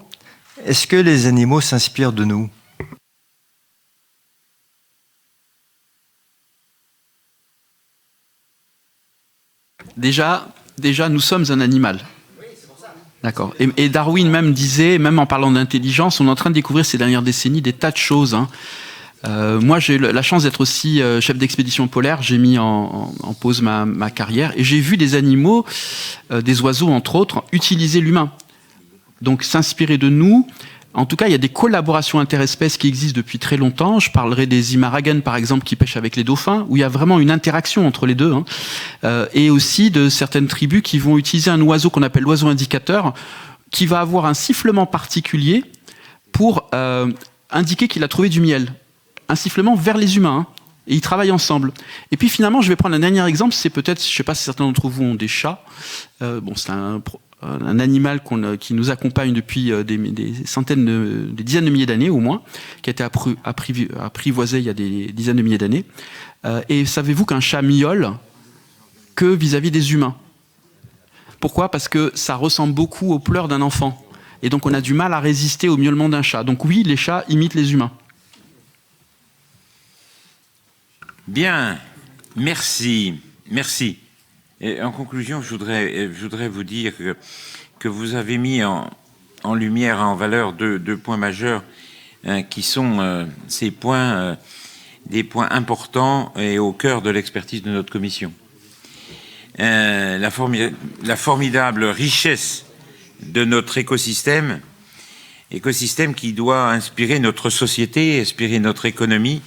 Est-ce que les animaux s'inspirent de nous ? Déjà, nous sommes un animal. D'accord. Et Darwin même disait, même en parlant d'intelligence, on est en train de découvrir ces dernières décennies des tas de choses, hein. Moi, j'ai eu la chance d'être aussi chef d'expédition polaire. J'ai mis en pause ma carrière et j'ai vu des animaux, des oiseaux entre autres, utiliser l'humain. Donc s'inspirer de nous. En tout cas, il y a des collaborations interespèces qui existent depuis très longtemps. Je parlerai des Imaragen, par exemple, qui pêchent avec les dauphins, où il y a vraiment une interaction entre les deux, hein. Et aussi de certaines tribus qui vont utiliser un oiseau qu'on appelle l'oiseau indicateur, qui va avoir un sifflement particulier pour indiquer qu'il a trouvé du miel. Un sifflement vers les humains, hein, et ils travaillent ensemble. Et puis finalement, je vais prendre un dernier exemple, c'est peut-être, je ne sais pas si certains d'entre vous ont des chats, c'est un animal qui nous accompagne depuis des dizaines de milliers d'années au moins, qui a été apprivoisé il y a des dizaines de milliers d'années. Et savez-vous qu'un chat miaule que vis-à-vis des humains ? Pourquoi ? Parce que ça ressemble beaucoup aux pleurs d'un enfant. Et donc on a du mal à résister au miaulement d'un chat. Donc oui, les chats imitent les humains. Bien, merci. Et en conclusion, je voudrais vous dire que vous avez mis en lumière, en valeur deux points majeurs, qui sont ces points, des points importants et au cœur de l'expertise de notre commission. La formidable richesse de notre écosystème qui doit inspirer notre société, inspirer notre économie,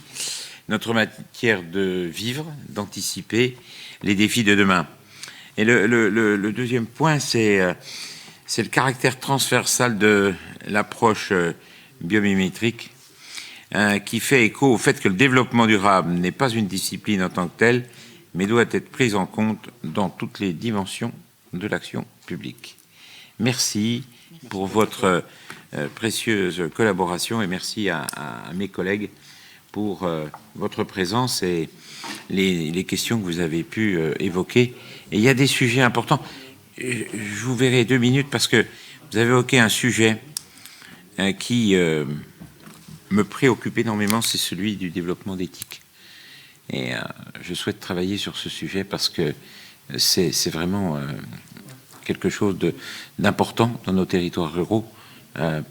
notre matière de vivre, d'anticiper les défis de demain. Et le deuxième point, c'est le caractère transversal de l'approche biomimétrique qui fait écho au fait que le développement durable n'est pas une discipline en tant que telle, mais doit être prise en compte dans toutes les dimensions de l'action publique. Merci pour votre précieuse collaboration et merci à mes collègues pour votre présence et les questions que vous avez pu évoquer. Et il y a des sujets importants. Je vous verrai 2 minutes parce que vous avez évoqué un sujet qui me préoccupe énormément, c'est celui du développement d'éthique. Et je souhaite travailler sur ce sujet parce que c'est vraiment quelque chose d'important dans nos territoires ruraux,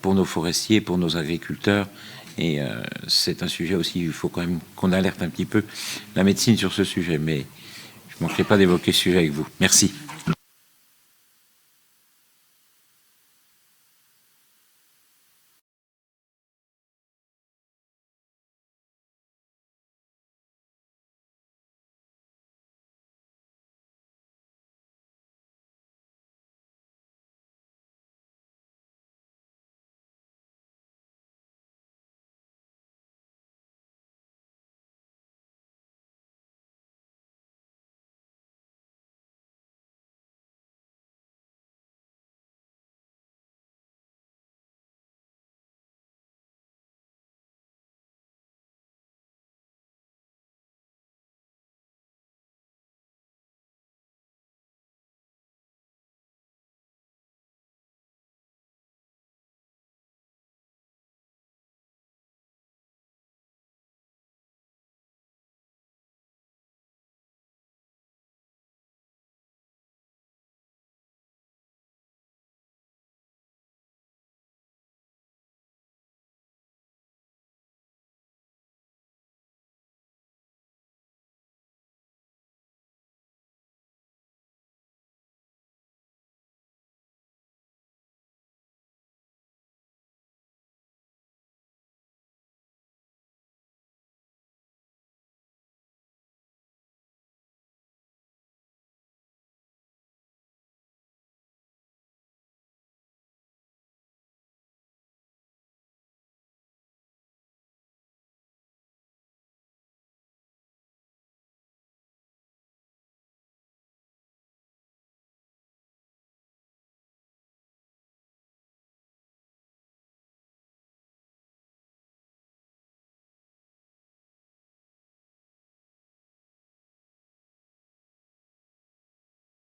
pour nos forestiers, pour nos agriculteurs. Et c'est un sujet aussi, il faut quand même qu'on alerte un petit peu la médecine sur ce sujet. Mais je ne manquerai pas d'évoquer ce sujet avec vous. Merci.